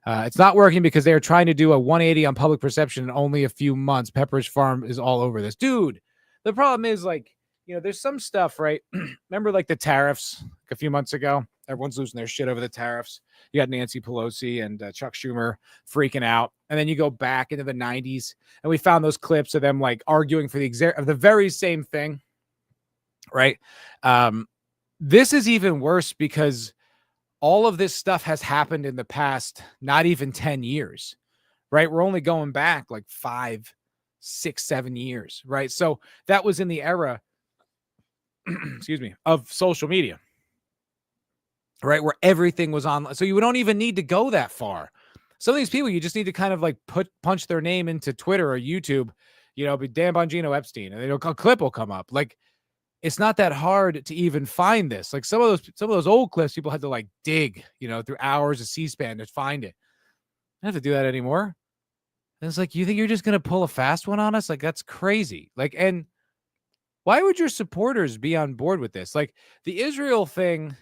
It's not working because they are trying to do a 180 on public perception in only a few months. Pepperidge Farm is all over this. Dude, the problem is, like, you know, there's some stuff, right? Remember, like, the tariffs a few months ago? Everyone's losing their shit over the tariffs. You got Nancy Pelosi and Chuck Schumer freaking out. And then you go back into the 90s, and we found those clips of them, like, arguing for the very same thing, right? This is even worse because all of this stuff has happened in the past, not even 10 years, right? We're only going back like 5, 6, 7 years, right? So that was in the era, excuse me, of social media, right? Where everything was online. So you don't even need to go that far. Some of these people, you just need to kind of like punch their name into Twitter or YouTube, you know, be Dan Bongino Epstein, and a clip will come up. Like, it's not that hard to even find this. Like some of those old clips, people had to like dig, you know, through hours of C-SPAN to find it. I don't have to do that anymore. And it's like, you think you're just going to pull a fast one on us? Like, that's crazy. Like, and why would your supporters be on board with this? Like the Israel thing,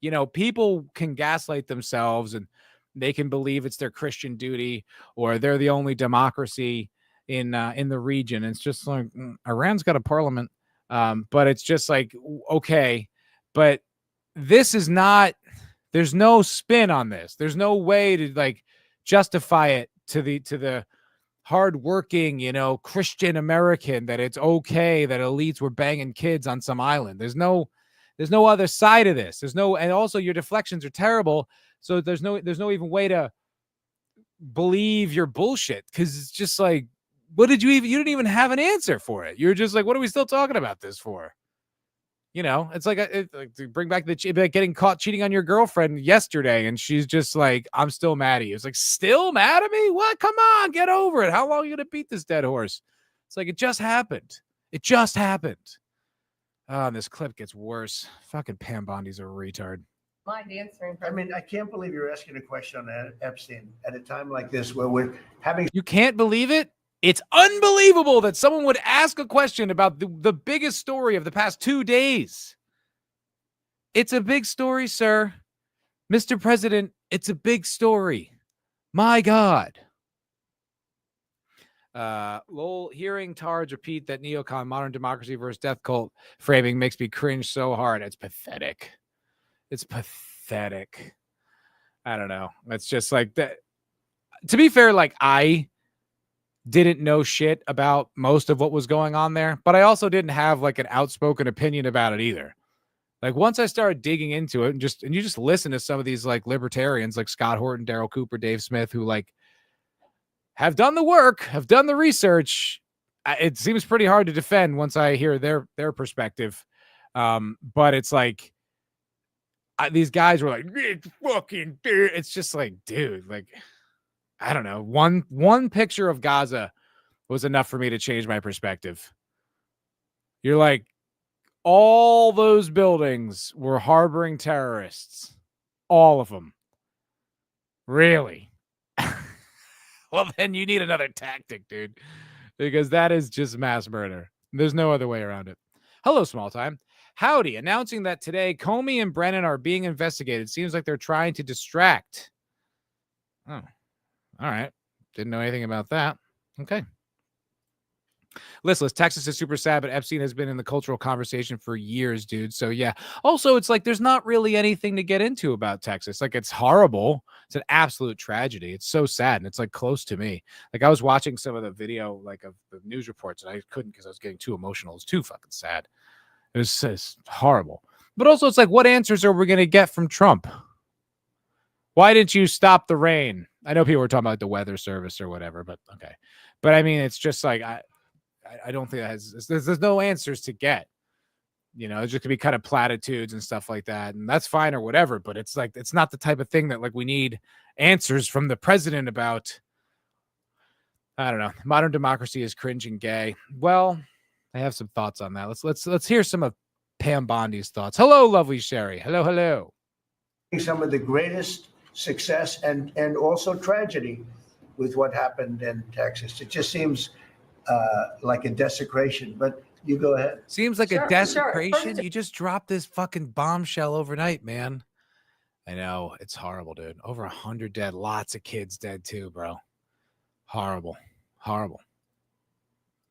you know, people can gaslight themselves and they can believe it's their Christian duty or they're the only democracy in the region. And it's just like, Iran's got a parliament. But it's just like, okay, but this is not, there's no spin on this. There's no way to like justify it to the hardworking, you know, Christian American that it's okay that elites were banging kids on some island. There's no other side of this. And also your deflections are terrible. So there's no even way to believe your bullshit. Cause it's just like, you didn't even have an answer for it. You're just like, what are we still talking about this for? You know, it's like, to bring back like getting caught cheating on your girlfriend yesterday. And she's just like, I'm still mad at you. It's like, still mad at me? What? Come on, get over it. How long are you going to beat this dead horse? It's like, it just happened. It just happened. Oh, and this clip gets worse. Fucking Pam Bondi's a retard. Mind answering. I mean, I can't believe you're asking a question on Epstein at a time like this where we're having. You can't believe it? It's unbelievable that someone would ask a question about the biggest story of the past 2 days. It's a big story, sir. Mr. President, it's a big story. My God. Lowell, hearing Tards repeat that neocon modern democracy versus death cult framing makes me cringe so hard. It's pathetic. It's pathetic. I don't know. It's just like that. To be fair, like I didn't know shit about most of what was going on there, but I also didn't have like an outspoken opinion about it either. Like once I started digging into it and you just listen to some of these like libertarians like Scott Horton, Daryl Cooper, Dave Smith, who like have done the work, have done the research. It seems pretty hard to defend once I hear their perspective. But it's like these guys were like, it's fucking dude. It's just like, dude, like, I don't know. One picture of Gaza was enough for me to change my perspective. You're like, all those buildings were harboring terrorists. All of them. Really? Well, then you need another tactic, dude, because that is just mass murder. There's no other way around it. Hello, small time. Howdy. Announcing that today, Comey and Brennan are being investigated. Seems like they're trying to distract. Oh, all right. Didn't know anything about that. Okay. Listless. Texas is super sad, but Epstein has been in the cultural conversation for years, dude. So yeah. Also, it's like there's not really anything to get into about Texas. Like it's horrible. It's an absolute tragedy. It's so sad, and it's like close to me. Like I was watching some of the video, like of the news reports, and I couldn't because I was getting too emotional. It's too fucking sad. It's horrible. But also, it's like, what answers are we going to get from Trump? Why didn't you stop the rain? I know people were talking about the weather service or whatever, but okay. But I mean, it's just like I don't think that there's no answers to get. You know, it's just gonna be kind of platitudes and stuff like that, and that's fine or whatever. But it's like it's not the type of thing that like we need answers from the president about. I don't know. Modern democracy is cringe and gay. Well, I have some thoughts on that. Let's hear some of Pam Bondi's thoughts. Hello, lovely Sherry. Hello. Some of the greatest success and also tragedy with what happened in Texas. It just seems like a desecration, but you go ahead. Seems like Sure, a desecration. Sure. You just dropped this fucking bombshell overnight, man. I know. It's horrible, dude. Over 100 dead. Lots of kids dead too, bro. Horrible.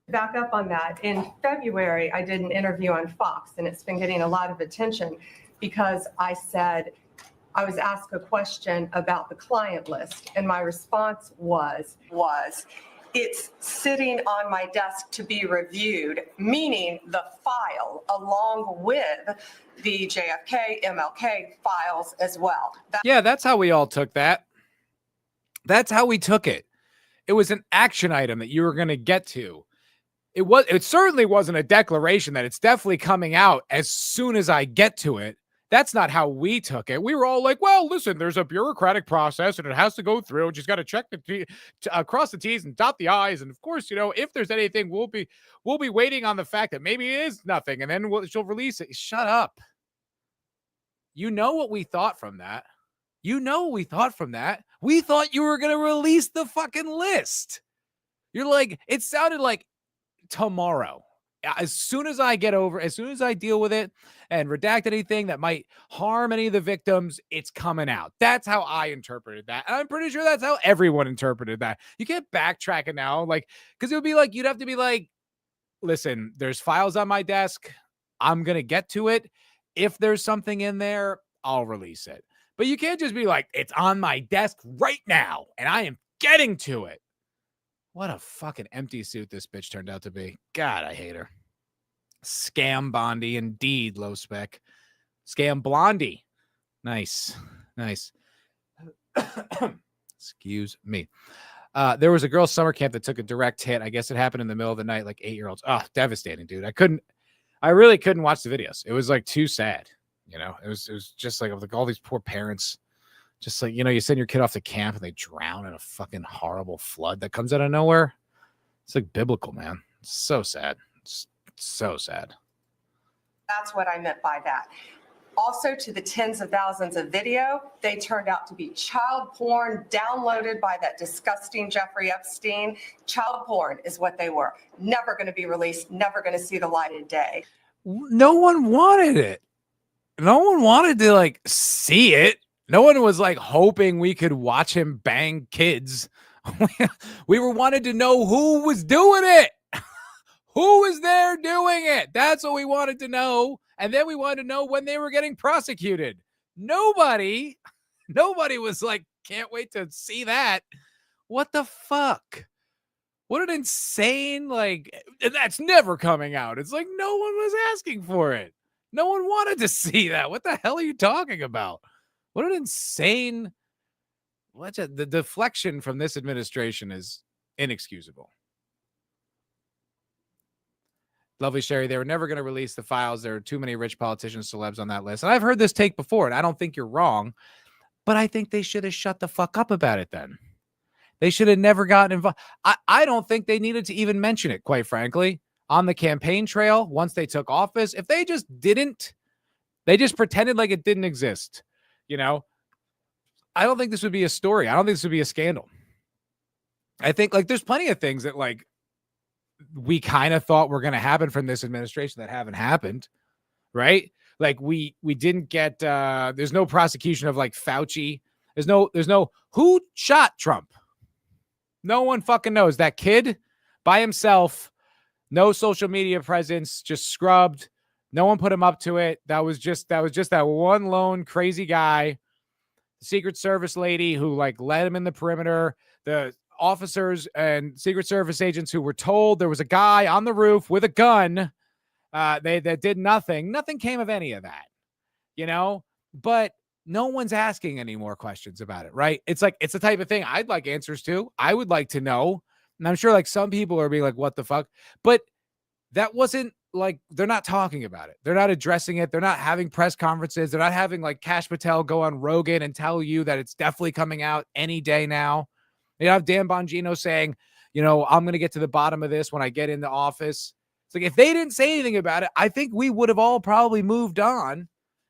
Back up on that. In February, I did an interview on Fox, and it's been getting a lot of attention because I said I was asked a question about the client list, and my response was it's sitting on my desk to be reviewed, meaning the file along with the JFK, MLK files as well. Yeah, that's how we all took that. That's how we took it. It was an action item that you were going to get to. It certainly wasn't a declaration that it's definitely coming out as soon as I get to it. That's not how we took it. We were all like, well, listen, there's a bureaucratic process and it has to go through. And she's got to check cross the T's and dot the I's. And of course, you know, if there's anything, we'll be waiting on the fact that maybe it is nothing. And then she'll release it. Shut up. You know what we thought from that. We thought you were going to release the fucking list. You're like, it sounded like tomorrow. As soon as I deal with it and redact anything that might harm any of the victims, it's coming out. That's how I interpreted that. And I'm pretty sure that's how everyone interpreted that. You can't backtrack it now. Like, because it would be like, you'd have to be like, listen, there's files on my desk. I'm going to get to it. If there's something in there, I'll release it. But you can't just be like, it's on my desk right now, and I am getting to it. What a fucking empty suit this bitch turned out to be. God, I hate her. Scam Bondi, indeed, low spec. Scam Blondie. Nice. Excuse me. There was a girls' summer camp that took a direct hit. I guess it happened in the middle of the night, like 8-year-olds. Oh, devastating, dude. I really couldn't watch the videos. It was like too sad. You know, it was just like all these poor parents. Just like, you know, you send your kid off to camp and they drown in a fucking horrible flood that comes out of nowhere. It's like biblical, man. It's so sad. It's so sad. That's what I meant by that. Also, to the tens of thousands of video, they turned out to be child porn downloaded by that disgusting Jeffrey Epstein. Child porn is what they were. Never going to be released, never going to see the light of day. No one wanted it. No one wanted to like see it. No one was like hoping we could watch him bang kids. We were wanted to know who was doing it. Who was there doing it? That's what we wanted to know. And then we wanted to know when they were getting prosecuted. Nobody was like, can't wait to see that. What the fuck? What an insane, like, that's never coming out. It's like no one was asking for it. No one wanted to see that. What the hell are you talking about? What an insane, the deflection from this administration is inexcusable. Lovely Sherry, they were never going to release the files. There are too many rich politicians, celebs on that list. And I've heard this take before, and I don't think you're wrong, but I think they should have shut the fuck up about it then. They should have never gotten involved. I don't think they needed to even mention it, quite frankly, on the campaign trail once they took office. If they just didn't, they just pretended like it didn't exist, you know? I don't think this would be a story. I don't think this would be a scandal. I think, like, there's plenty of things that, like, we kind of thought were going to happen from this administration that haven't happened, right? Like we didn't get, there's no prosecution of like Fauci. There's no, who shot Trump? No one fucking knows. That kid by himself, no social media presence, just scrubbed. No one put him up to it. That was just that one lone crazy guy, the Secret Service lady who like led him in the perimeter, the officers and Secret Service agents who were told there was a guy on the roof with a gun. They did nothing. Nothing came of any of that, you know, but no one's asking any more questions about it, right? It's like, it's the type of thing I'd like answers to. I would like to know. And I'm sure like some people are being like, what the fuck? But that wasn't like, they're not talking about it. They're not addressing it. They're not having press conferences. They're not having like Kash Patel go on Rogan and tell you that it's definitely coming out any day now. You have Dan Bongino saying, you know, I'm going to get to the bottom of this when I get in the office. It's like, if they didn't say anything about it, I think we would have all probably moved on.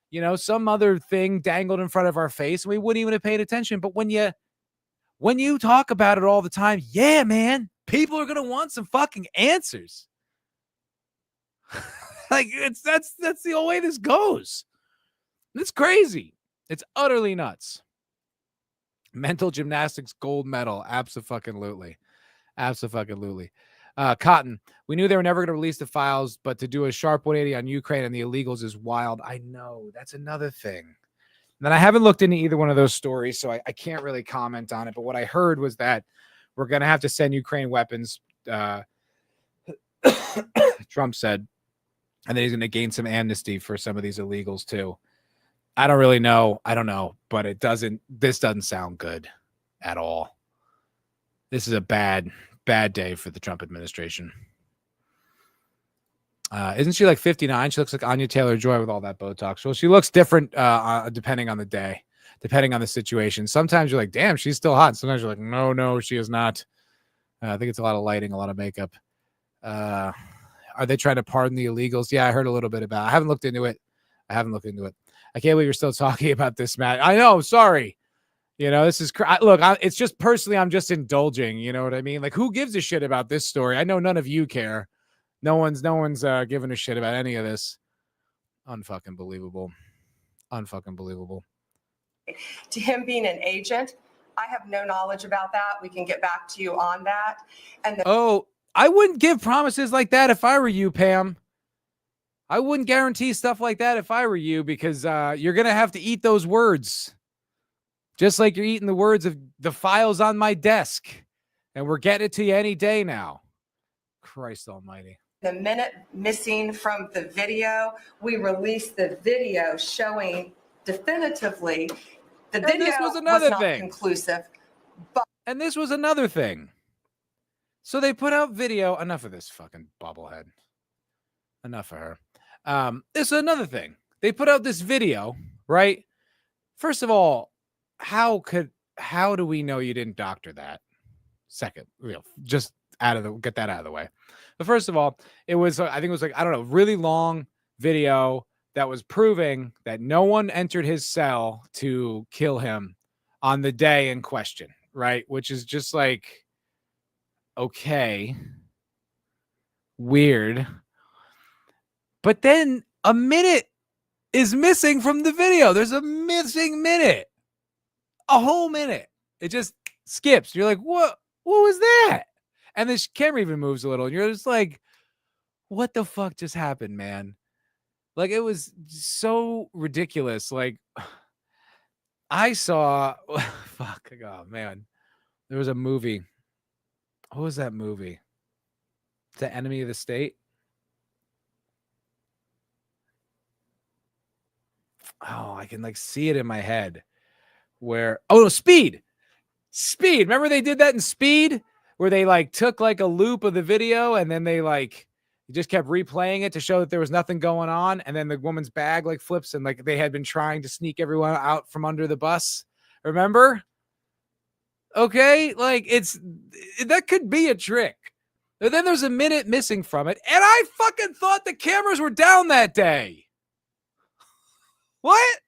You know, some other thing dangled in front of our face and we wouldn't even have paid attention. But when you talk about it all the time, yeah, man, people are going to want some fucking answers. Like that's the only way this goes. It's crazy. It's utterly nuts. Mental gymnastics gold medal. Abso-fucking-lutely. Abso-fucking-lutely. Cotton, we knew they were never going to release the files, but to do a sharp 180 on Ukraine and the illegals is wild. I know. That's another thing. And then I haven't looked into either one of those stories, so I can't really comment on it. But what I heard was that we're going to have to send Ukraine weapons, Trump said, and then he's going to gain some amnesty for some of these illegals too. I don't really know. I don't know, but this doesn't sound good at all. This is a bad day for the Trump administration. Isn't she like 59? She looks like Anya Taylor-Joy with all that Botox. Well, she looks different depending on the day, depending on the situation. Sometimes you're like, damn, she's still hot. Sometimes you're like, no, she is not. I think it's a lot of lighting, a lot of makeup. Are they trying to pardon the illegals? Yeah, I heard a little bit about it. I haven't looked into it. I can't believe you're still talking about this, Matt. I know. Sorry. You know, this is look, it's just personally, I'm just indulging. You know what I mean? Like, who gives a shit about this story? I know none of you care. No one's giving a shit about any of this. Unfucking believable. To him being an agent, I have no knowledge about that. We can get back to you on that. And I wouldn't give promises like that if I were you, Pam. I wouldn't guarantee stuff like that if I were you, because you're going to have to eat those words. Just like you're eating the words of the files on my desk. And we're getting it to you any day now. Christ almighty. the minute missing from the video, we released the video showing definitively the video was another not thing. conclusive. But And this was another thing. So they put out video. Enough of this fucking bubblehead. Enough of her. This is another thing. They put out this video, right? First of all, how do we know you didn't doctor that? Second, just get that out of the way. But first of all, it was, I think it was like, I don't know, really long video that was proving that no one entered his cell to kill him on the day in question, right? Which is just like, okay, weird. But then a minute is missing from the video. There's a missing minute, a whole minute. It just skips. You're like, what was that? And the camera even moves a little, and you're just like, what the fuck just happened, man? Like, it was so ridiculous. Like, I saw, fuck, oh man, there was a movie. What was that movie? The Enemy of the State. Oh, I can like see it in my head. Where, oh no, Speed. Remember they did that in Speed, where they like took like a loop of the video and then they like just kept replaying it to show that there was nothing going on, and then the woman's bag like flips and like they had been trying to sneak everyone out from under the bus. Remember? Okay, like that could be a trick. But then there's a minute missing from it, and I fucking thought the cameras were down that day. What?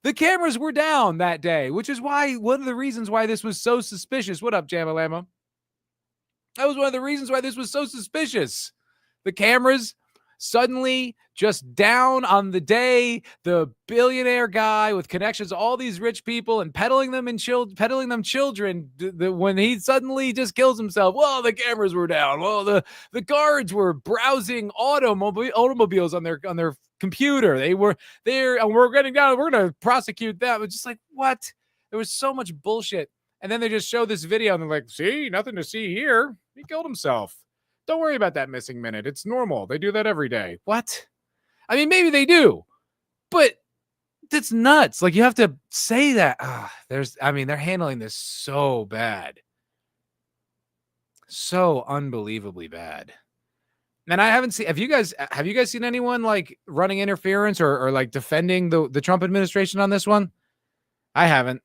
The cameras were down that day, which is why one of the reasons why this was so suspicious. What up, Jamalama? That was one of the reasons why this was so suspicious. The cameras suddenly just down on the day, the billionaire guy with connections to all these rich people and peddling them children, when he suddenly just kills himself. Well, the cameras were down. Well, the guards were browsing automobiles on their computer. They were there, and we're getting down. We're going to prosecute them. It's just like, what? There was so much bullshit. And then they just show this video and they're like, see, nothing to see here. He killed himself. Don't worry about that missing minute. It's normal. They do that every day. What? I mean, maybe they do, but that's nuts. Like, you have to say that. They're handling this so bad. So unbelievably bad. And I haven't seen, have you guys seen anyone like running interference or like defending the Trump administration on this one? I haven't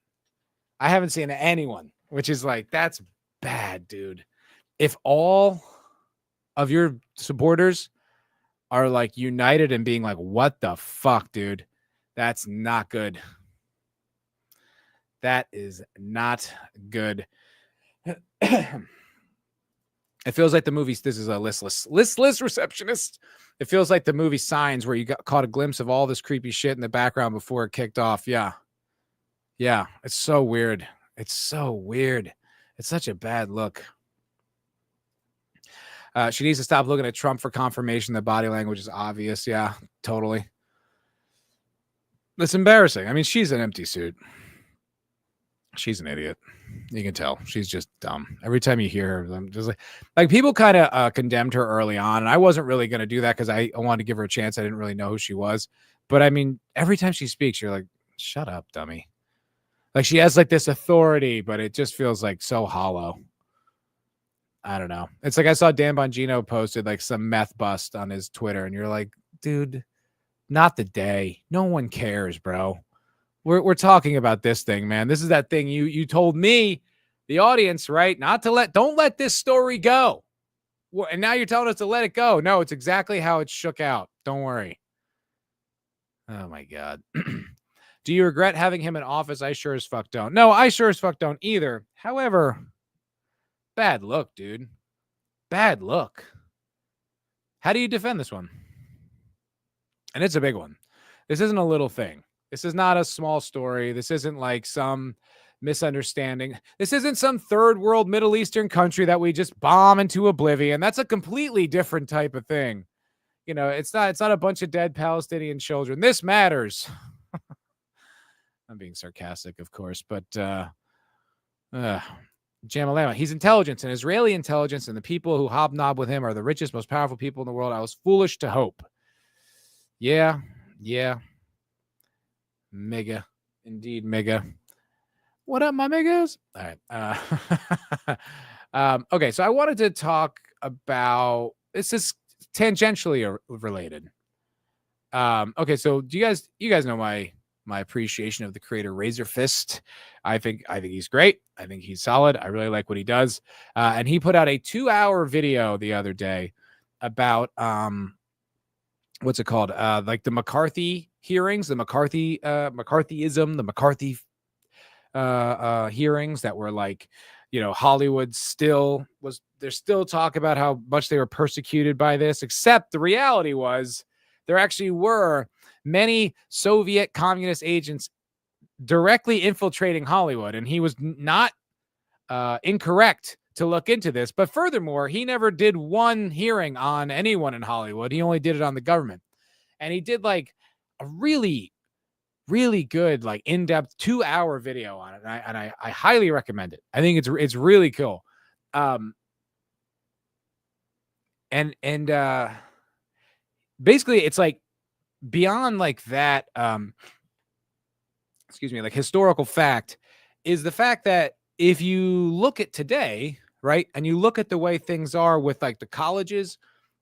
seen anyone, which is like, that's bad, dude. If all of your supporters are like united and being like, what the fuck, dude? That's not good. That is not good. It feels like the movie, this is a listless receptionist. It feels like the movie Signs, where you caught a glimpse of all this creepy shit in the background before it kicked off. Yeah. It's so weird. It's such a bad look. She needs to stop looking at Trump for confirmation that body language is obvious. Yeah, totally. It's embarrassing. I mean, she's an empty suit. She's an idiot. You can tell. She's just dumb. Every time you hear her, I'm just like people kind of condemned her early on, and I wasn't really going to do that because I wanted to give her a chance. I didn't really know who she was. But I mean, every time she speaks, you're like, shut up, dummy. Like, she has like this authority, but it just feels like so hollow. I don't know. It's like I saw Dan Bongino posted like some meth bust on his Twitter, and you're like, dude, not the day. No one cares, bro. We're talking about this thing, man. This is that thing you told me, the audience, right? Don't let this story go. And now you're telling us to let it go. No, it's exactly how it shook out. Don't worry. Oh my God. Do you regret having him in office? I sure as fuck don't. No, I sure as fuck don't either. However, bad look, dude. Bad look. How do you defend this one? And it's a big one. This isn't a little thing. This is not a small story. This isn't like some misunderstanding. This isn't some third world Middle Eastern country that we just bomb into oblivion. That's a completely different type of thing. You know, it's not a bunch of dead Palestinian children. This matters. I'm being sarcastic, of course, but Jamalama, he's intelligence, and Israeli intelligence, and the people who hobnob with him are the richest, most powerful people in the world. I was foolish to hope. Yeah. Mega. Indeed, mega. What up, my megas? All right. Okay, so I wanted to talk about, this is tangentially related. Okay, so you guys know my appreciation of the creator Razor Fist. I think he's great. I think he's solid. I really like what he does. And he put out a 2-hour video the other day about what's it called? Like the McCarthy hearings, the McCarthyism, the McCarthy hearings that were like, Hollywood there's still talk about how much they were persecuted by this, except the reality was there actually were many Soviet communist agents directly infiltrating Hollywood. And he was not incorrect to look into this. But furthermore, he never did one hearing on anyone in Hollywood. He only did it on the government. And he did like a really, really good, like in-depth 2-hour video on it. And I highly recommend it. I think it's really cool. And basically it's like beyond like that, like historical fact is the fact that if you look at today, right, and you look at the way things are with like the colleges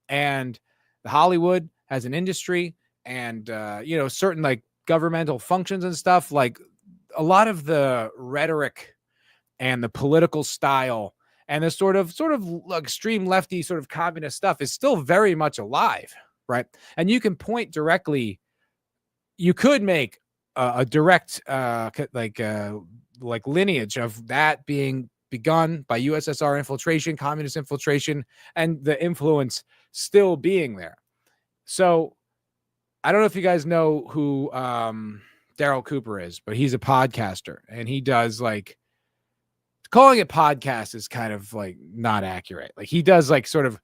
and the Hollywood as an industry and, certain like governmental functions and stuff, like a lot of the rhetoric and the political style and the sort of extreme lefty sort of communist stuff is still very much alive, right? And you can point directly, you could make a direct like lineage of that being begun by USSR infiltration, communist infiltration, and the influence still being there. So I don't know if you guys know who Daryl Cooper is, but he's a podcaster and he does like, calling it podcast is kind of like not accurate. Like he does like sort of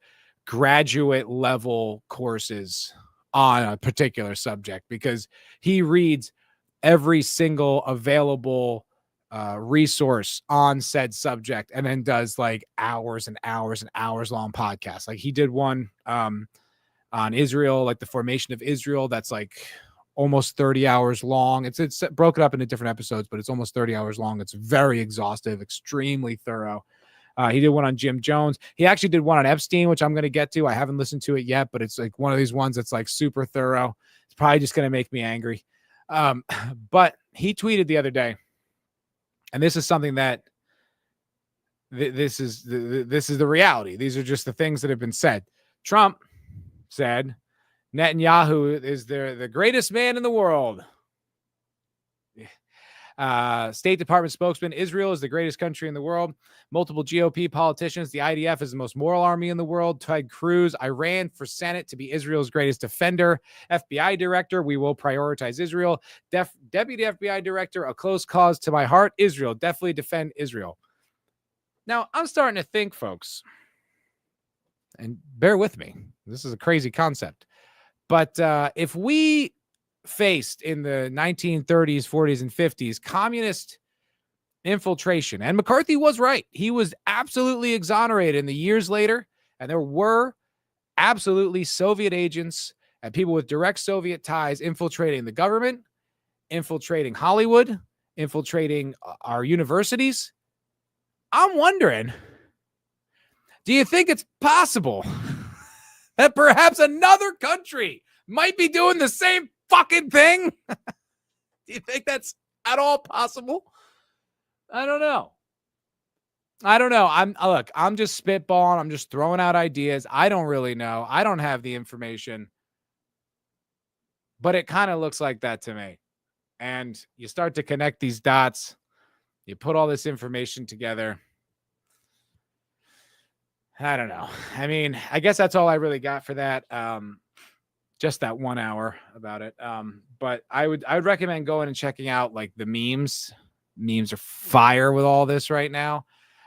graduate level courses on a particular subject because he reads every single available resource on said subject and then does like hours and hours and hours long podcasts. Like he did one on Israel, like the formation of Israel. That's like almost 30 hours long. It's broken up into different episodes, but it's almost 30 hours long. It's very exhaustive, extremely thorough. He did one on Jim Jones. He actually did one on Epstein, which I'm going to get to. I haven't listened to it yet, but it's like one of these ones that's like super thorough. It's probably just going to make me angry. But he tweeted the other day, and this is something that this is the reality. These are just the things that have been said. Trump said Netanyahu is the greatest man in the world. State Department spokesman, Israel is the greatest country in the world. Multiple GOP politicians, the IDF is the most moral army in the world. Ted Cruz, I ran for Senate to be Israel's greatest defender. FBI director, we will prioritize Israel. Deputy FBI director, a close cause to my heart. Israel, definitely defend Israel. Now, I'm starting to think, folks, and bear with me, this is a crazy concept, but if we faced in the 1930s, 40s, and 50s communist infiltration, and McCarthy was right, he was absolutely exonerated in the years later, and there were absolutely Soviet agents and people with direct Soviet ties infiltrating the government, infiltrating Hollywood, infiltrating our universities. I'm wondering, do you think it's possible that perhaps another country might be doing the same fucking thing? Do you think that's at all possible? I don't know. I'm just spitballing. I'm just throwing out ideas. I don't really know. I don't have the information, but it kind of looks like that to me. And you start to connect these dots. You put all this information together. I don't know. I mean, I guess that's all I really got for that. Just that 1 hour about it. But I would recommend going and checking out like the memes. Memes are fire with all this right now.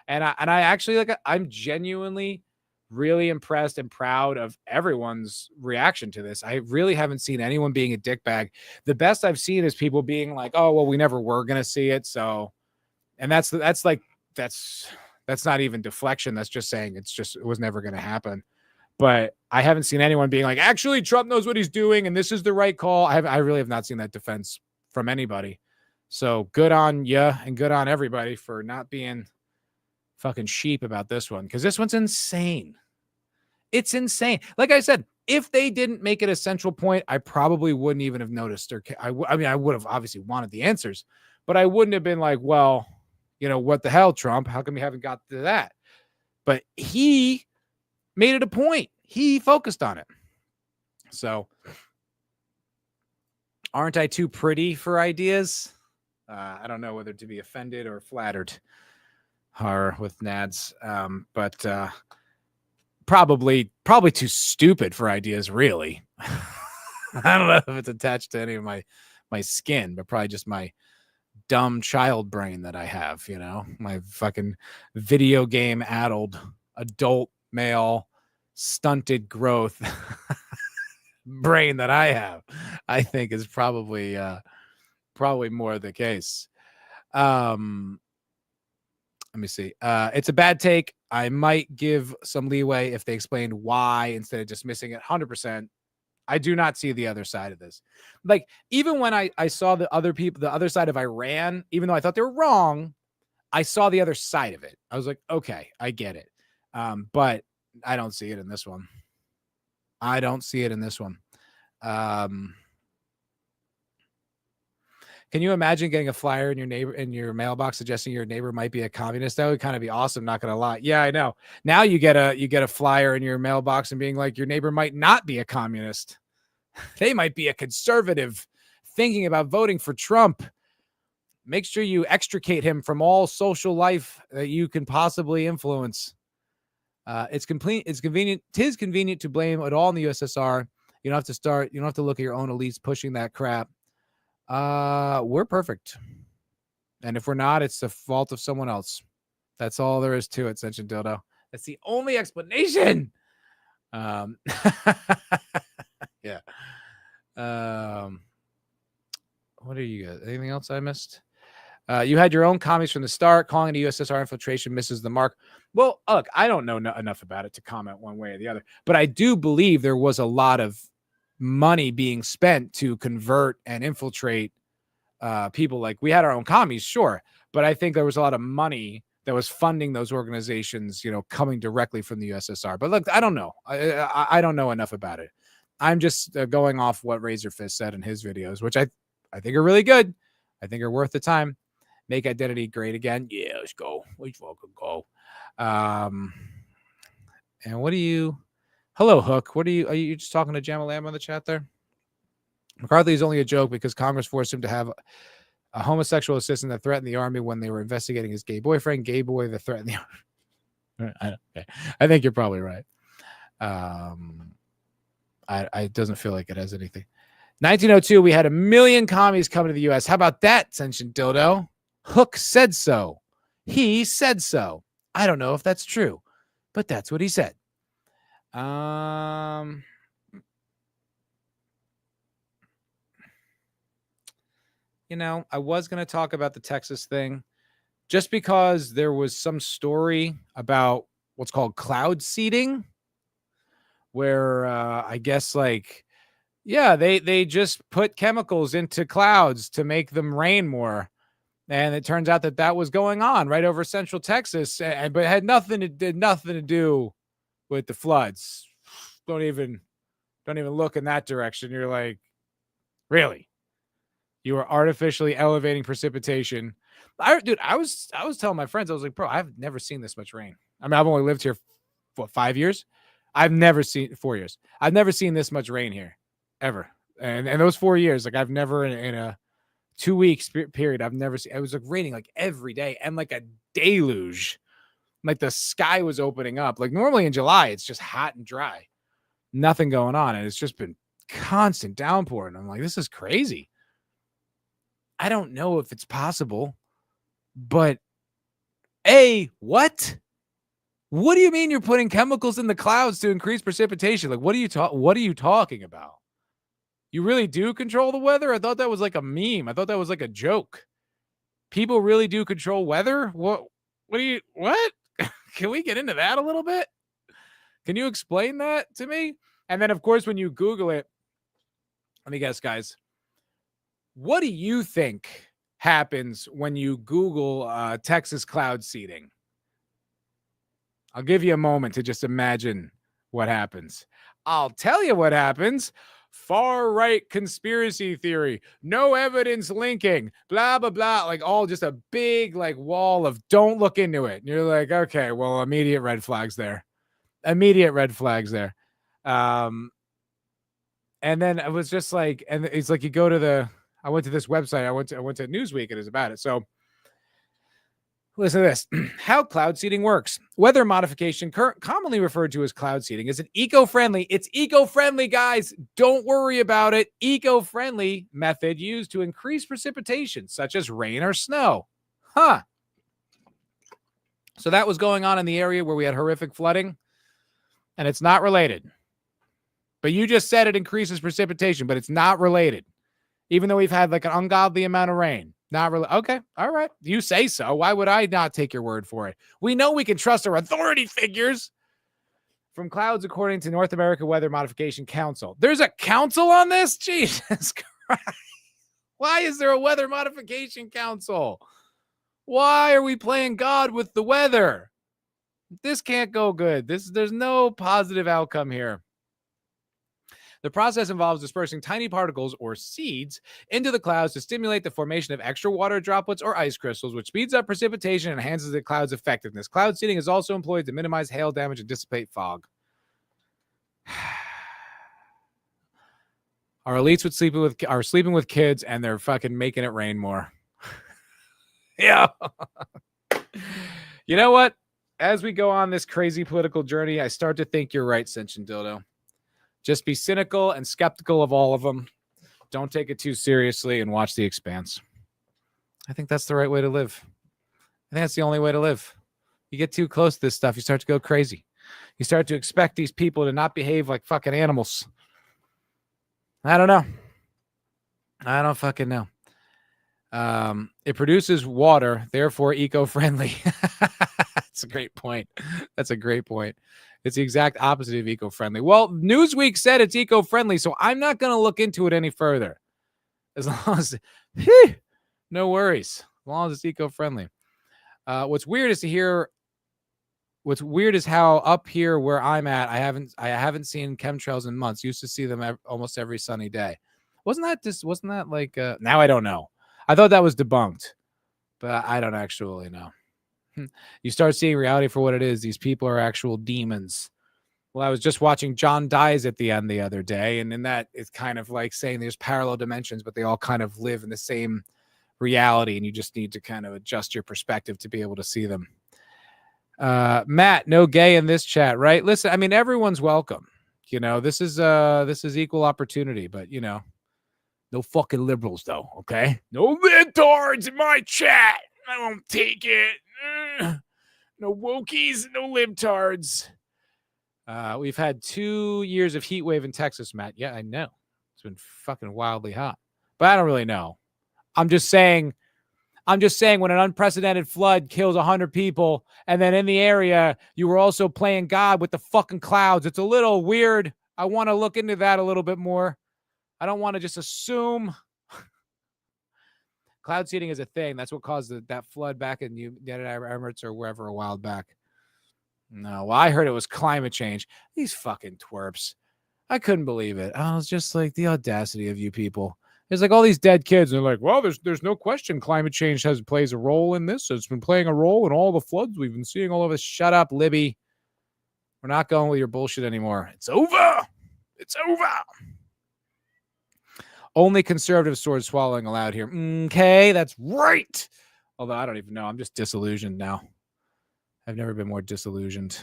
And I actually I'm genuinely really impressed and proud of everyone's reaction to this. I really haven't seen anyone being a dickbag. The best I've seen is people being like, oh, well, we never were going to see it. So, and that's not even deflection. That's just saying it was never going to happen. But I haven't seen anyone being like, actually, Trump knows what he's doing and this is the right call. I really have not seen that defense from anybody. So good on you and good on everybody for not being fucking sheep about this one, because this one's insane. It's insane. Like I said, if they didn't make it a central point, I probably wouldn't even have noticed. Or I would have obviously wanted the answers, but I wouldn't have been like, well, what the hell, Trump? How come we haven't got to that? But he made it a point. He focused on it. So, aren't I too pretty for ideas? I don't know whether to be offended or flattered with Nads, but probably too stupid for ideas, really. I don't know if it's attached to any of my skin, but probably just my dumb child brain that I have, my fucking video game addled adult male stunted growth brain that I have, I think is probably more the case. Let me see. It's a bad take. I might give some leeway if they explained why instead of just missing it 100%. I do not see the other side of this. Like, even when I saw the other side of Iran, even though I thought they were wrong, I saw the other side of it. I was like, okay, I get it. But I don't see it in this one. Can you imagine getting a flyer in your mailbox suggesting your neighbor might be a communist? That would kind of be awesome, not gonna lie. Yeah, I know. Now you get a flyer in your mailbox and being like, your neighbor might not be a communist. They might be a conservative thinking about voting for Trump. Make sure you extricate him from all social life that you can possibly influence. It's convenient. 'Tis convenient to blame it all in the USSR. You don't have to look at your own elites pushing that crap. We're perfect. And if we're not, it's the fault of someone else. That's all there is to it, Senshin Dildo. That's the only explanation. Yeah. What are you guys? Anything else I missed? You had your own commies from the start. Calling it a USSR infiltration misses the mark. Well, look, I don't know enough about it to comment one way or the other, but I do believe there was a lot of money being spent to convert and infiltrate people. Like, we had our own commies, sure, but I think there was a lot of money that was funding those organizations, coming directly from the USSR. But look, I don't know. I don't know enough about it. I'm just going off what Razorfist said in his videos, which I think are really good. I think are worth the time. Make identity great again. Yeah, let's go. Let's fucking go. And what do you... Hello, Hook. Are you just talking to Jamal Lamb on the chat there? McCarthy is only a joke because Congress forced him to have a homosexual assistant that threatened the army when they were investigating his gay boyfriend. Gay boy that threatened the army. I think you're probably right. It doesn't feel like it has anything. 1902, we had 1 million commies coming to the U.S. How about that, Senshin Dildo? Hook said so. He said so. I don't know if that's true, but that's what he said. I was going to talk about the Texas thing just because there was some story about what's called cloud seeding, where I guess they just put chemicals into clouds to make them rain more. And it turns out that was going on right over central Texas, but it had nothing to do with the floods. Don't even look in that direction. You're like, really? You are artificially elevating precipitation. I was telling my friends, I was like, bro, I've never seen this much rain. I mean, I've only lived here for 5 years. I've never seen 4 years. I've never seen this much rain here ever. And those 4 years, like, I've never in a 2 weeks period, I've never seen, it was like raining like every day and like a deluge. Like the sky was opening up. Like normally in July, it's just hot and dry. Nothing going on. And it's just been constant downpour. And I'm like, this is crazy. I don't know if it's possible, but what? What do you mean you're putting chemicals in the clouds to increase precipitation? Like, what are you talking about? You really do control the weather? I thought that was like a meme. I thought that was like a joke. People really do control weather? What? Can we get into that a little bit? Can you explain that to me? And then, of course, when you Google it, let me guess, guys. What do you think happens when you Google Texas cloud seeding? I'll give you a moment to just imagine what happens. I'll tell you what happens. Far-right conspiracy theory, no evidence linking, blah, blah, blah, like all just a big like wall of don't look into it. And you're like, okay, well, immediate red flags there. And then I was just like, and it's like, you go to I went to this website. I went to Newsweek, and it's about it. So listen to this. How cloud seeding works. Weather modification, commonly referred to as cloud seeding, is an eco-friendly. It's eco-friendly, guys. Don't worry about it. Eco-friendly method used to increase precipitation, such as rain or snow. Huh. So that was going on in the area where we had horrific flooding, and it's not related. But you just said it increases precipitation, but it's not related. Even though we've had like an ungodly amount of rain. Not really. Okay. All right. You say so. Why would I not take your word for it? We know we can trust our authority figures. From clouds, according to North America Weather Modification Council. There's a council on this? Jesus Christ. Why is there a weather modification council? Why are we playing God with the weather? This can't go good. There's no positive outcome here. The process involves dispersing tiny particles or seeds into the clouds to stimulate the formation of extra water droplets or ice crystals, which speeds up precipitation and enhances the cloud's effectiveness. Cloud seeding is also employed to minimize hail damage and dissipate fog. Our elites are sleeping with kids, and they're fucking making it rain more. Yeah. You know what? As we go on this crazy political journey, I start to think you're right, Senshin Dildo. Just be cynical and skeptical of all of them. Don't take it too seriously and watch The Expanse. I think that's the right way to live. I think that's the only way to live. You get too close to this stuff, you start to go crazy. You start to expect these people to not behave like fucking animals. I don't know. I don't fucking know. It produces water, therefore eco-friendly. That's a great point. That's a great point. It's the exact opposite of eco-friendly. Well, Newsweek said it's eco-friendly, so I'm not going to look into it any further. As long as, no worries. As long as it's eco-friendly. What's weird is how up here where I'm at, I haven't seen chemtrails in months. Used to see them almost every sunny day. Wasn't that like? Now I don't know. I thought that was debunked, but I don't actually know. You start seeing reality for what it is. These people are actual demons. Well, I was just watching John Dies at the end the other day, and in that, it's kind of like saying there's parallel dimensions, but they all kind of live in the same reality, and you just need to kind of adjust your perspective to be able to see them. Matt, no gay in this chat, right? Listen, I mean, everyone's welcome. You know, this is equal opportunity, but you know, no fucking liberals though, okay? No libtards in my chat. I won't take it. No wokies, no libtards. We've had 2 years of heat wave in Texas, Matt. Yeah, I know. It's been fucking wildly hot. But I don't really know. I'm just saying when an unprecedented flood kills 100 people, and then in the area, you were also playing God with the fucking clouds. It's a little weird. I want to look into that a little bit more. I don't want to just assume. Cloud seeding is a thing. That's what caused that flood back in the United Arab Emirates or wherever a while back. No, well, I heard it was climate change. These fucking twerps. I couldn't believe it. I was just like, the audacity of you people. There's like all these dead kids, and they're like, well, there's no question climate change plays a role in this. So it's been playing a role in all the floods we've been seeing all of this. Shut up, Libby. We're not going with your bullshit anymore. It's over. It's over. Only conservative sword swallowing allowed here. Okay, that's right. Although I don't even know. I'm just disillusioned now. I've never been more disillusioned.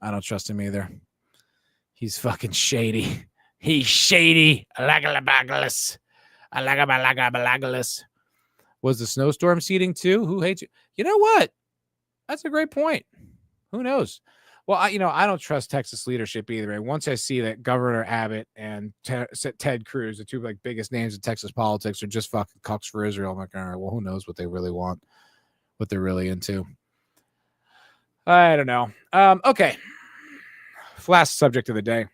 I don't trust him either. He's fucking shady. He's shady. Alagalabagalas. Alagabalagabalagalas. Was the snowstorm seeding too? Who hates you? You know what? That's a great point. Who knows? Well, I don't trust Texas leadership either. And once I see that Governor Abbott and Ted Cruz, the two like biggest names in Texas politics, are just fucking cucks for Israel, I'm like, all right, well, who knows what they really want, what they're really into. I don't know. Okay. Last subject of the day.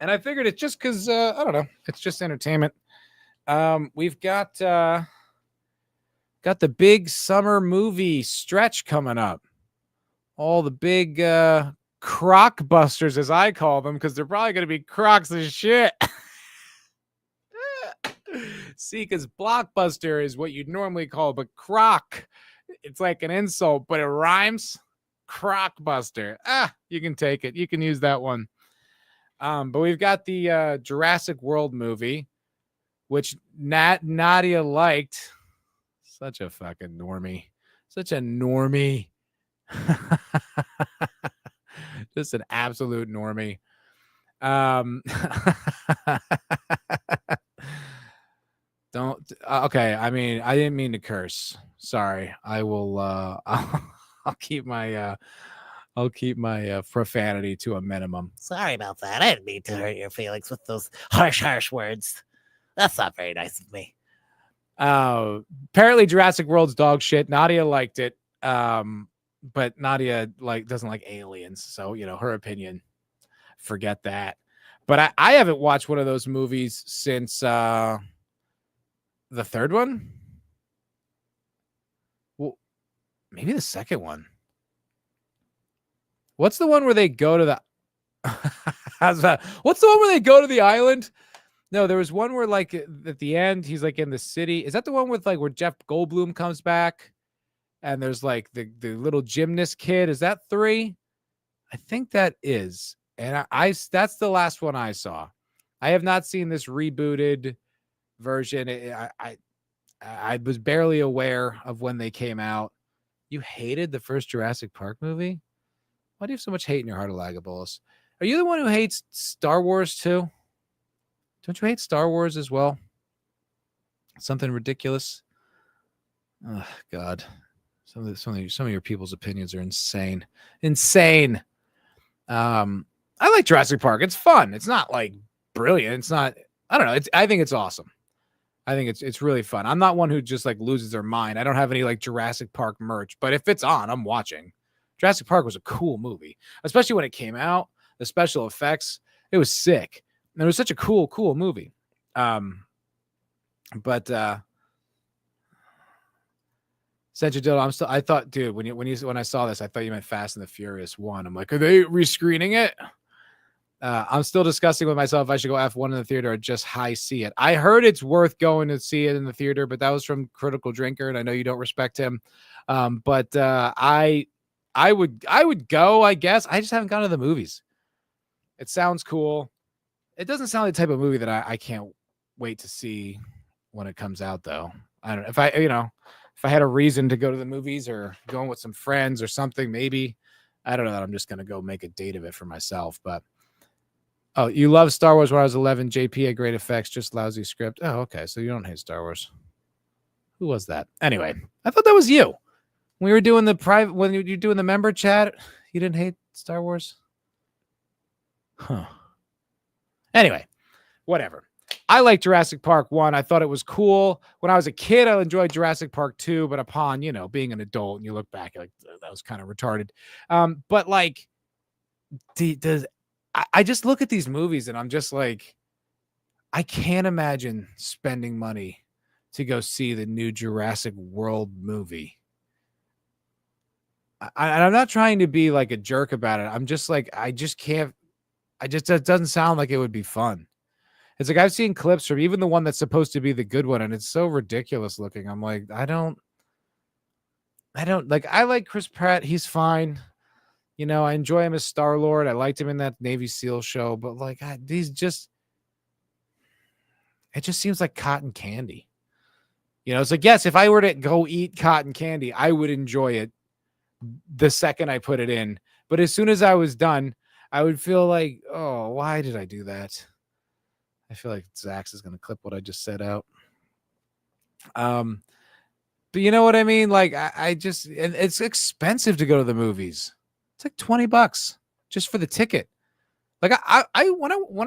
And I figured it's just because, I don't know, it's just entertainment. We've got the big summer movie stretch coming up. All the big crock busters, as I call them, because they're probably going to be crocs as shit. See, because blockbuster is what you'd normally call, but croc, it's like an insult, but it rhymes. Crockbuster. You can take it. You can use that one. But we've got the Jurassic World movie, which Nadia liked. Such a fucking normie. Such a normie. Just an absolute normie. Don't okay. I mean, I didn't mean to curse. Sorry. I will I'll keep my profanity to a minimum. Sorry about that. I didn't mean to hurt your feelings with those harsh words. That's not very nice of me. Apparently Jurassic World's dog shit. Nadia liked it. But Nadia doesn't like aliens, so her opinion. Forget that. But I haven't watched one of those movies since the third one. Well, maybe the second one. What's the one where they go to the What's the one where they go to the island? No, there was one where at the end he's in the city. Is that the one with where Jeff Goldblum comes back and there's the little gymnast kid? Is that 3? I think that is. And that's the last one I saw. I have not seen this rebooted version. I was barely aware of when they came out. You hated the first Jurassic Park movie? Why do you have so much hate in your heart, Elagabalus? Are you the one who hates Star Wars too? Don't you hate Star Wars as well? Something ridiculous. Oh God, some of your people's opinions are insane. Insane. I like Jurassic Park. It's fun. It's not brilliant. It's not. I don't know. I think it's awesome. I think it's really fun. I'm not one who just loses their mind. I don't have any Jurassic Park merch, but if it's on, I'm watching. Jurassic Park was a cool movie, especially when it came out. The special effects, it was sick. And it was such a cool movie. But Central I thought, dude, when I saw this, I thought you meant Fast and the Furious 1. I'm like, are they rescreening it? I'm still discussing with myself if I should go F1 in the theater or just high see it. I heard it's worth going to see it in the theater, but that was from Critical Drinker, and I know you don't respect him. But I would go, I guess. I just haven't gone to the movies. It sounds cool. It doesn't sound like the type of movie that I can't wait to see when it comes out, though. I don't know if I had a reason to go to the movies or going with some friends or something, maybe. I don't know that I'm just going to go make a date of it for myself. But oh, you love Star Wars when I was 11. JP had great effects, just lousy script. Oh, okay. So you don't hate Star Wars. Who was that? Anyway, I thought that was you. When we were doing when you're doing the member chat, you didn't hate Star Wars? Huh. Anyway, whatever. I like Jurassic Park 1. I thought it was cool. When I was a kid, I enjoyed Jurassic Park 2, but upon, being an adult and you look back, that was kind of retarded. But I just look at these movies and I'm just I can't imagine spending money to go see the new Jurassic World movie. I'm not trying to be a jerk about it. I'm just it doesn't sound like it would be fun. It's I've seen clips from even the one that's supposed to be the good one, and it's so ridiculous looking. I'm I don't I like Chris Pratt. He's fine. I enjoy him as Star-Lord. I liked him in that Navy SEAL show, but it just seems like cotton candy. It's yes, if I were to go eat cotton candy, I would enjoy it the second I put it in. But as soon as I was done, I would feel oh, why did I do that? I feel like Zax is going to clip what I just said out. But you know what I mean? I just, and it's expensive to go to the movies. It's $20 just for the ticket. When I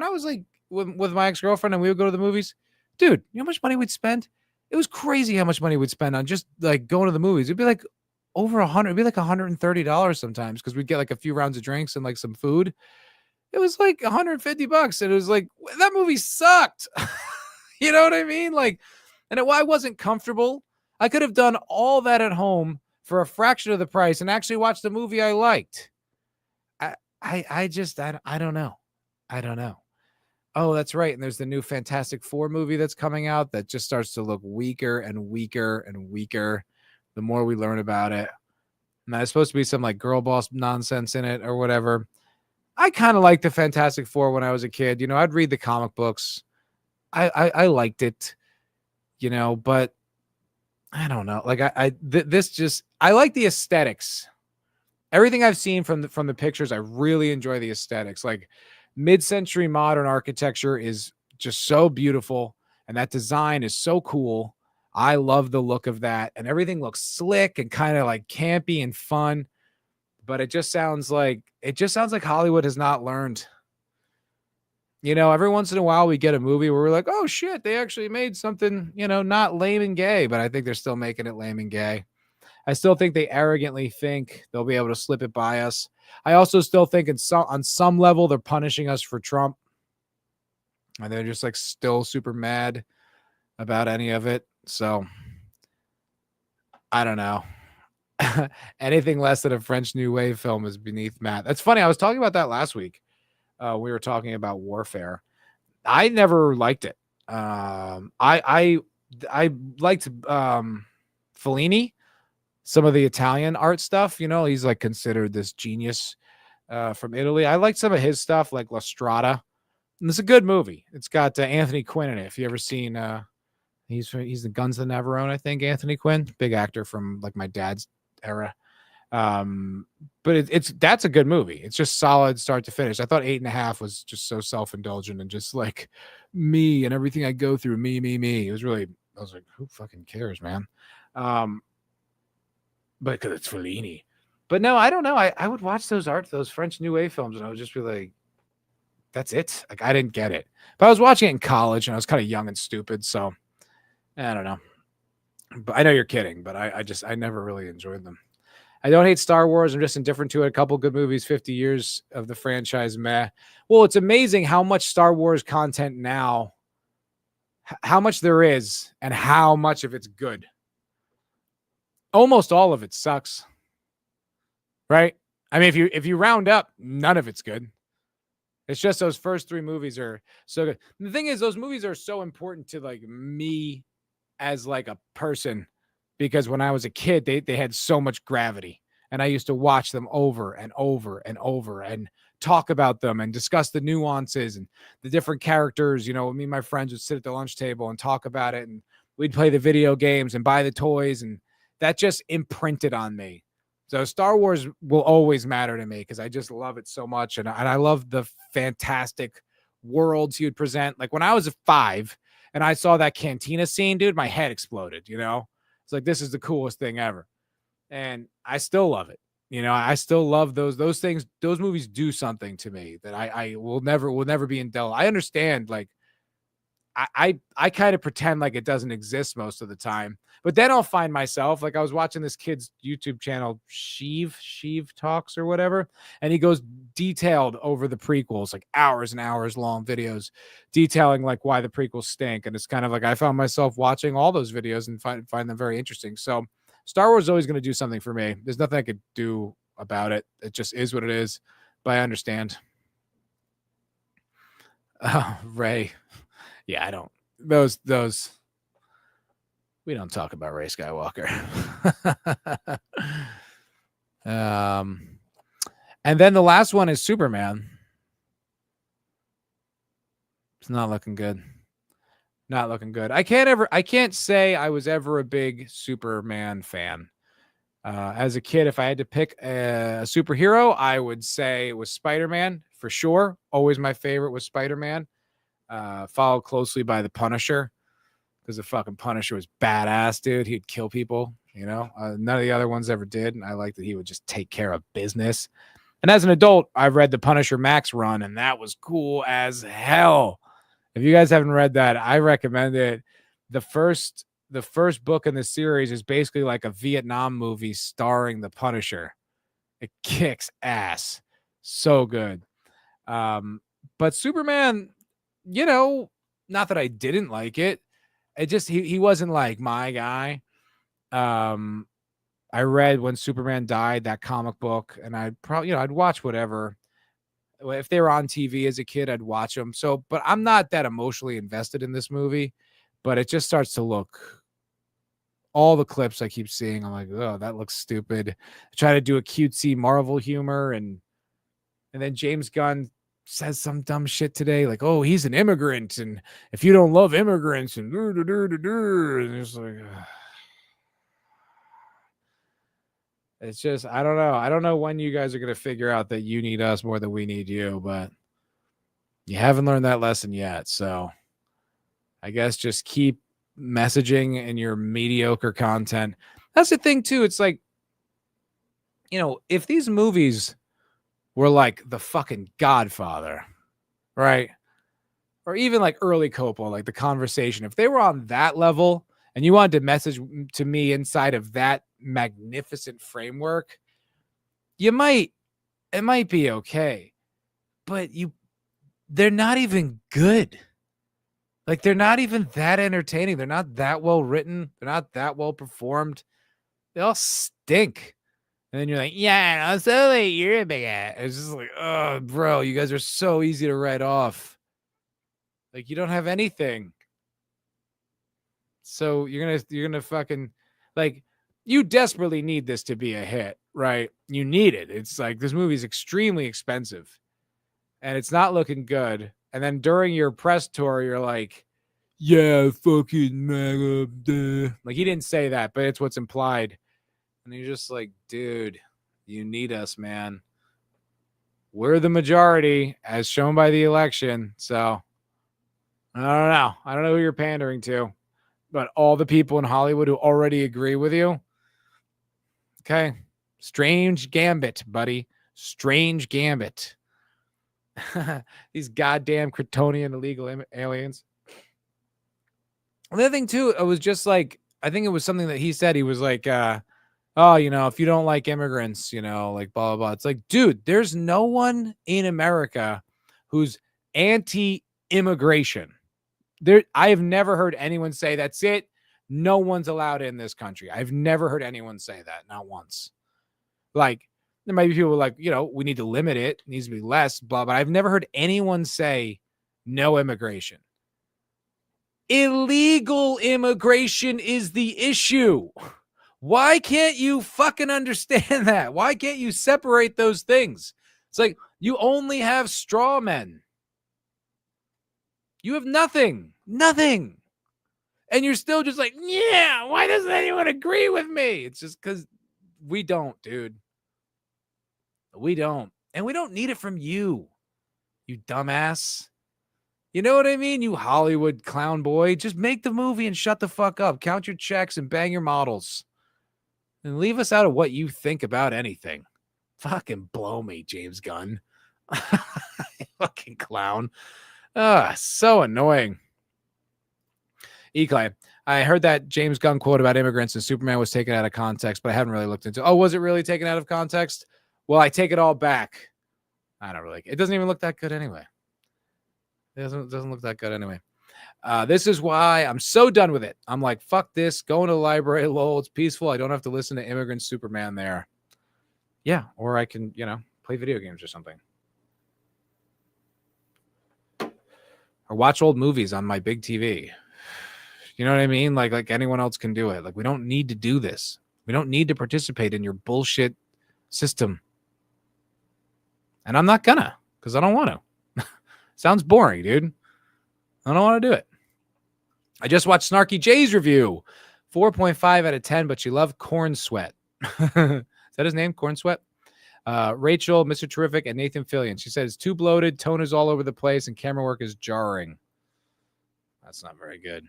was with my ex-girlfriend and we would go to the movies, dude, you know how much money we'd spend? It was crazy how much money we'd spend on just going to the movies. It'd be over 100, it'd be $130 sometimes because we'd get a few rounds of drinks and some food. It was $150 and it was that movie sucked. You know what I mean? I wasn't comfortable. I could have done all that at home for a fraction of the price and actually watched the movie I liked. I don't know. I don't know. Oh, that's right. And there's the new Fantastic Four movie that's coming out that just starts to look weaker and weaker and weaker the more we learn about it. And there's supposed to be some girl boss nonsense in it or whatever. I kind of liked the Fantastic Four when I was a kid. You know, I'd read the comic books. I liked it, you know, but I don't know. Like this just, I like the aesthetics. Everything I've seen from the pictures, I really enjoy the aesthetics. Like mid-century modern architecture is just so beautiful, and that design is so cool. I love the look of that, and everything looks slick and kind of like campy and fun. But it just sounds like Hollywood has not learned. You know, every once in a while we get a movie where we're like, oh shit, they actually made something, you know, not lame and gay, but I think they're still making it lame and gay. I still think they arrogantly think they'll be able to slip it by us. I also still think on some level they're punishing us for Trump. And they're just like still super mad about any of it. So I don't know. Anything less than a French New Wave film is beneath Matt. That's funny. I was talking about that last week. We were talking about Warfare. I never liked it. I liked Fellini, some of the Italian art stuff. You know, he's like considered this genius from Italy. I liked some of his stuff, like La Strada. And it's a good movie. It's got Anthony Quinn in it. If you ever seen, he's the Guns of Navarone, I think. Anthony Quinn, big actor from like my dad's era. But that's a good movie. It's just solid start to finish. I thought 8.5 was just so self-indulgent and just like me and everything I go through, me. It was really, I was like, who fucking cares, man? But because it's Fellini. But no, I don't know. I would watch those French New Wave films, and I would just be like, that's it. Like, I didn't get it. But I was watching it in college, and I was kind of young and stupid, so I don't know. But I know you're kidding, but I never really enjoyed them. I don't hate Star Wars. I'm just indifferent to it. A couple good movies, 50 years of the franchise, meh. Well, it's amazing how much Star Wars content now, how much there is, and how much of it's good. Almost all of it sucks, right? I mean, if you round up, none of it's good. It's just those first 3 movies are so good. The thing is, those movies are so important to like me as like a person, because when I was a kid, they had so much gravity, and I used to watch them over and over and over and talk about them and discuss the nuances and the different characters. You know, me and my friends would sit at the lunch table and talk about it, and we'd play the video games and buy the toys, and that just imprinted on me. So Star Wars will always matter to me because I just love it so much. And I love the fantastic worlds he would present. Like when I was 5 and I saw that cantina scene, dude, my head exploded, you know? It's like, this is the coolest thing ever. And I still love it. You know, I still love those things. Those movies do something to me that I will never be indulged. I understand, like, I kind of pretend like it doesn't exist most of the time, but then I'll find myself, like I was watching this kid's YouTube channel, Sheev Talks or whatever, and he goes detailed over the prequels, like hours and hours long videos detailing like why the prequels stink. And it's kind of like I found myself watching all those videos and find them very interesting. So Star Wars is always going to do something for me. There's nothing I could do about it. It just is what it is, but I understand. Ray. Yeah, I don't. Those. We don't talk about Ray Skywalker. And then the last one is Superman. It's not looking good. Not looking good. I can't say I was ever a big Superman fan. As a kid, if I had to pick a superhero, I would say it was Spider-Man for sure. Always my favorite was Spider-Man. Followed closely by the Punisher, because the fucking Punisher was badass, dude. He'd kill people, you know. None of the other ones ever did, and I liked that he would just take care of business. And as an adult, I've read the Punisher Max run, and that was cool as hell. If you guys haven't read that, I recommend it. The first book in the series is basically like a Vietnam movie starring the Punisher. It kicks ass. So good. But Superman, you know, not that I didn't like it. It just, he wasn't like my guy. I read When Superman Died, that comic book, and I'd probably, I'd watch whatever. If they were on TV as a kid, I'd watch them. So, but I'm not that emotionally invested in this movie, but it just starts to look, all the clips I keep seeing, I'm like, oh, that looks stupid. I try to do a cutesy Marvel humor, and And then James Gunn says some dumb shit today, like, oh, he's an immigrant, and if you don't love immigrants, and it's like, it's just, I don't know. I don't know when you guys are going to figure out that you need us more than we need you, but you haven't learned that lesson yet. So I guess just keep messaging in your mediocre content. That's the thing too. It's like, you know, if these movies were like The fucking Godfather, right? Or even like early Coppola, like The Conversation, if they were on that level and you wanted to message to me inside of that magnificent framework, it might be okay. But they're not even good. Like, they're not even that entertaining. They're not that well written. They're not that well performed. They all stink. And then you're like, yeah, no, so late, you're a big ass. It's just like, oh, bro, you guys are so easy to write off. Like, you don't have anything. So you're gonna fucking, like, you desperately need this to be a hit, right? You need it. It's like, this movie's extremely expensive and it's not looking good. And then during your press tour, you're like, yeah, fucking mega. Duh. Like, he didn't say that, but it's what's implied. And you're just like, dude, you need us, man. We're the majority as shown by the election. So I don't know. I don't know who you're pandering to, but all the people in Hollywood who already agree with you. Okay. Strange gambit, buddy. Strange gambit. These goddamn Kryptonian illegal aliens. Another thing too, it was just like, I think it was something that he said. He was like, oh, you know, if you don't like immigrants, you know, like blah, blah, blah. It's like, dude, there's no one in America who's anti-immigration. I have never heard anyone say that's it. No one's allowed in this country. I've never heard anyone say that, not once. Like, there might be people like, you know, we need to limit it. It needs to be less, blah, but I've never heard anyone say no immigration. Illegal immigration is the issue. Why can't you fucking understand that? Why can't you separate those things? It's like, you only have straw men. You have nothing. And you're still just like, yeah, why doesn't anyone agree with me? It's just because we don't, dude. We don't. And we don't need it from you, you dumbass. You know what I mean? You Hollywood clown boy. Just make the movie and shut the fuck up. Count your checks and bang your models. And leave us out of what you think about anything. Fucking blow me, James Gunn. Fucking clown. So annoying. Eclay, I heard that James Gunn quote about immigrants and Superman was taken out of context, but I haven't really looked into it. Oh, was it really taken out of context? Well, I take it all back. I don't really. It doesn't even look that good anyway. It doesn't look that good anyway. This is why I'm so done with it. I'm like, fuck this. Going to the library, lol. It's peaceful. I don't have to listen to Immigrant Superman there. Yeah, or I can, you know, play video games or something. Or watch old movies on my big TV. You know what I mean? Like anyone else can do it. Like, we don't need to do this. We don't need to participate in your bullshit system. And I'm not gonna, because I don't want to. Sounds boring, dude. I don't want to do it. I just watched Snarky J's review. 4.5 out of 10, but she loved Corn Sweat. Is that his name? Corn Sweat? Rachel, Mr. Terrific, and Nathan Fillion. She says, too bloated, tone is all over the place, and camera work is jarring. That's not very good.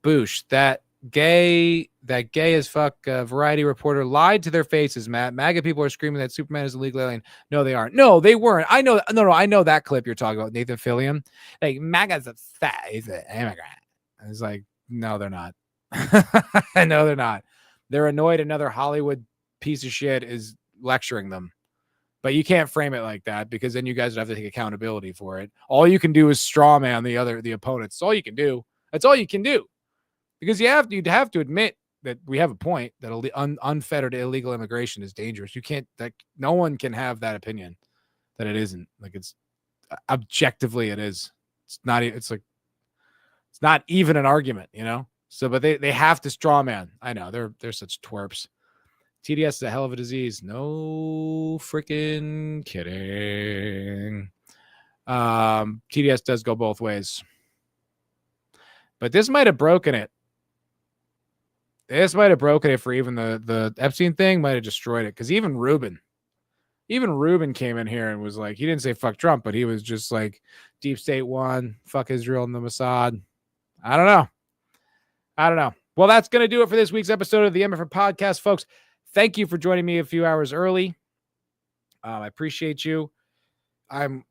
Boosh, that gay as fuck Variety reporter lied to their faces, Matt. MAGA people are screaming that Superman is a legal alien. No, they aren't. No, they weren't. I know. No, I know that clip you're talking about, Nathan Fillion. Like, MAGA's upset. He's an immigrant. And it's like, no, they're not. No, they're not. They're annoyed another Hollywood piece of shit is lecturing them. But you can't frame it like that, because then you guys would have to take accountability for it. All you can do is straw man the opponents. That's all you can do. That's all you can do. Because you'd have to admit that we have a point that unfettered illegal immigration is dangerous. You can't, like, no one can have that opinion that it isn't. Like, it's objectively it is. It's not. It's like, it's not even an argument, you know. So, but they have to straw man. I know they're such twerps. TDS is a hell of a disease. No freaking kidding. TDS does go both ways. But this might have broken it. This might have broken it for even the Epstein thing, might have destroyed it. Because even Rubin came in here and was like, he didn't say fuck Trump, but he was just like, Deep State won, fuck Israel and the Mossad. I don't know. Well, that's going to do it for this week's episode of the MFer podcast, folks. Thank you for joining me a few hours early. I appreciate you. I'm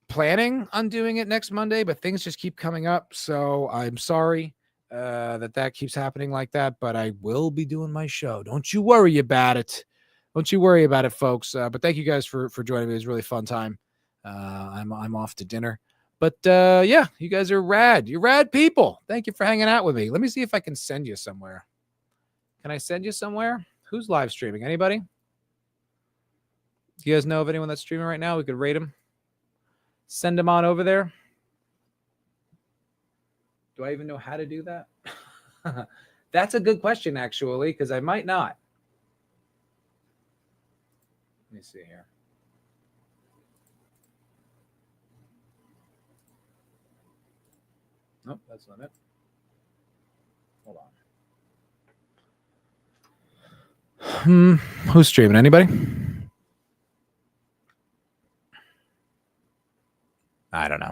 planning on doing it next Monday, but things just keep coming up. So I'm sorry that keeps happening like that, but I will be doing my show. Don't you worry about it. Don't you worry about it, folks. But thank you guys for joining me. It was a really fun time. I'm off to dinner. But yeah, you guys are rad. You're rad people. Thank you for hanging out with me. Let me see if I can send you somewhere. Can I send you somewhere? Who's live streaming? Anybody? Do you guys know of anyone that's streaming right now? We could rate them. Send them on over there. Do I even know how to do that? That's a good question, actually, because I might not. Let me see here. Nope, that's not it. Hold on. Who's streaming? Anybody? I don't know.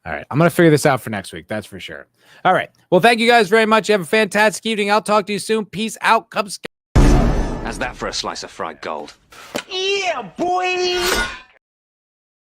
All right. I'm going to figure this out for next week. That's for sure. All right. Well, thank you guys very much. You have a fantastic evening. I'll talk to you soon. Peace out. Cubs. How's that for a slice of fried gold? Yeah, boy.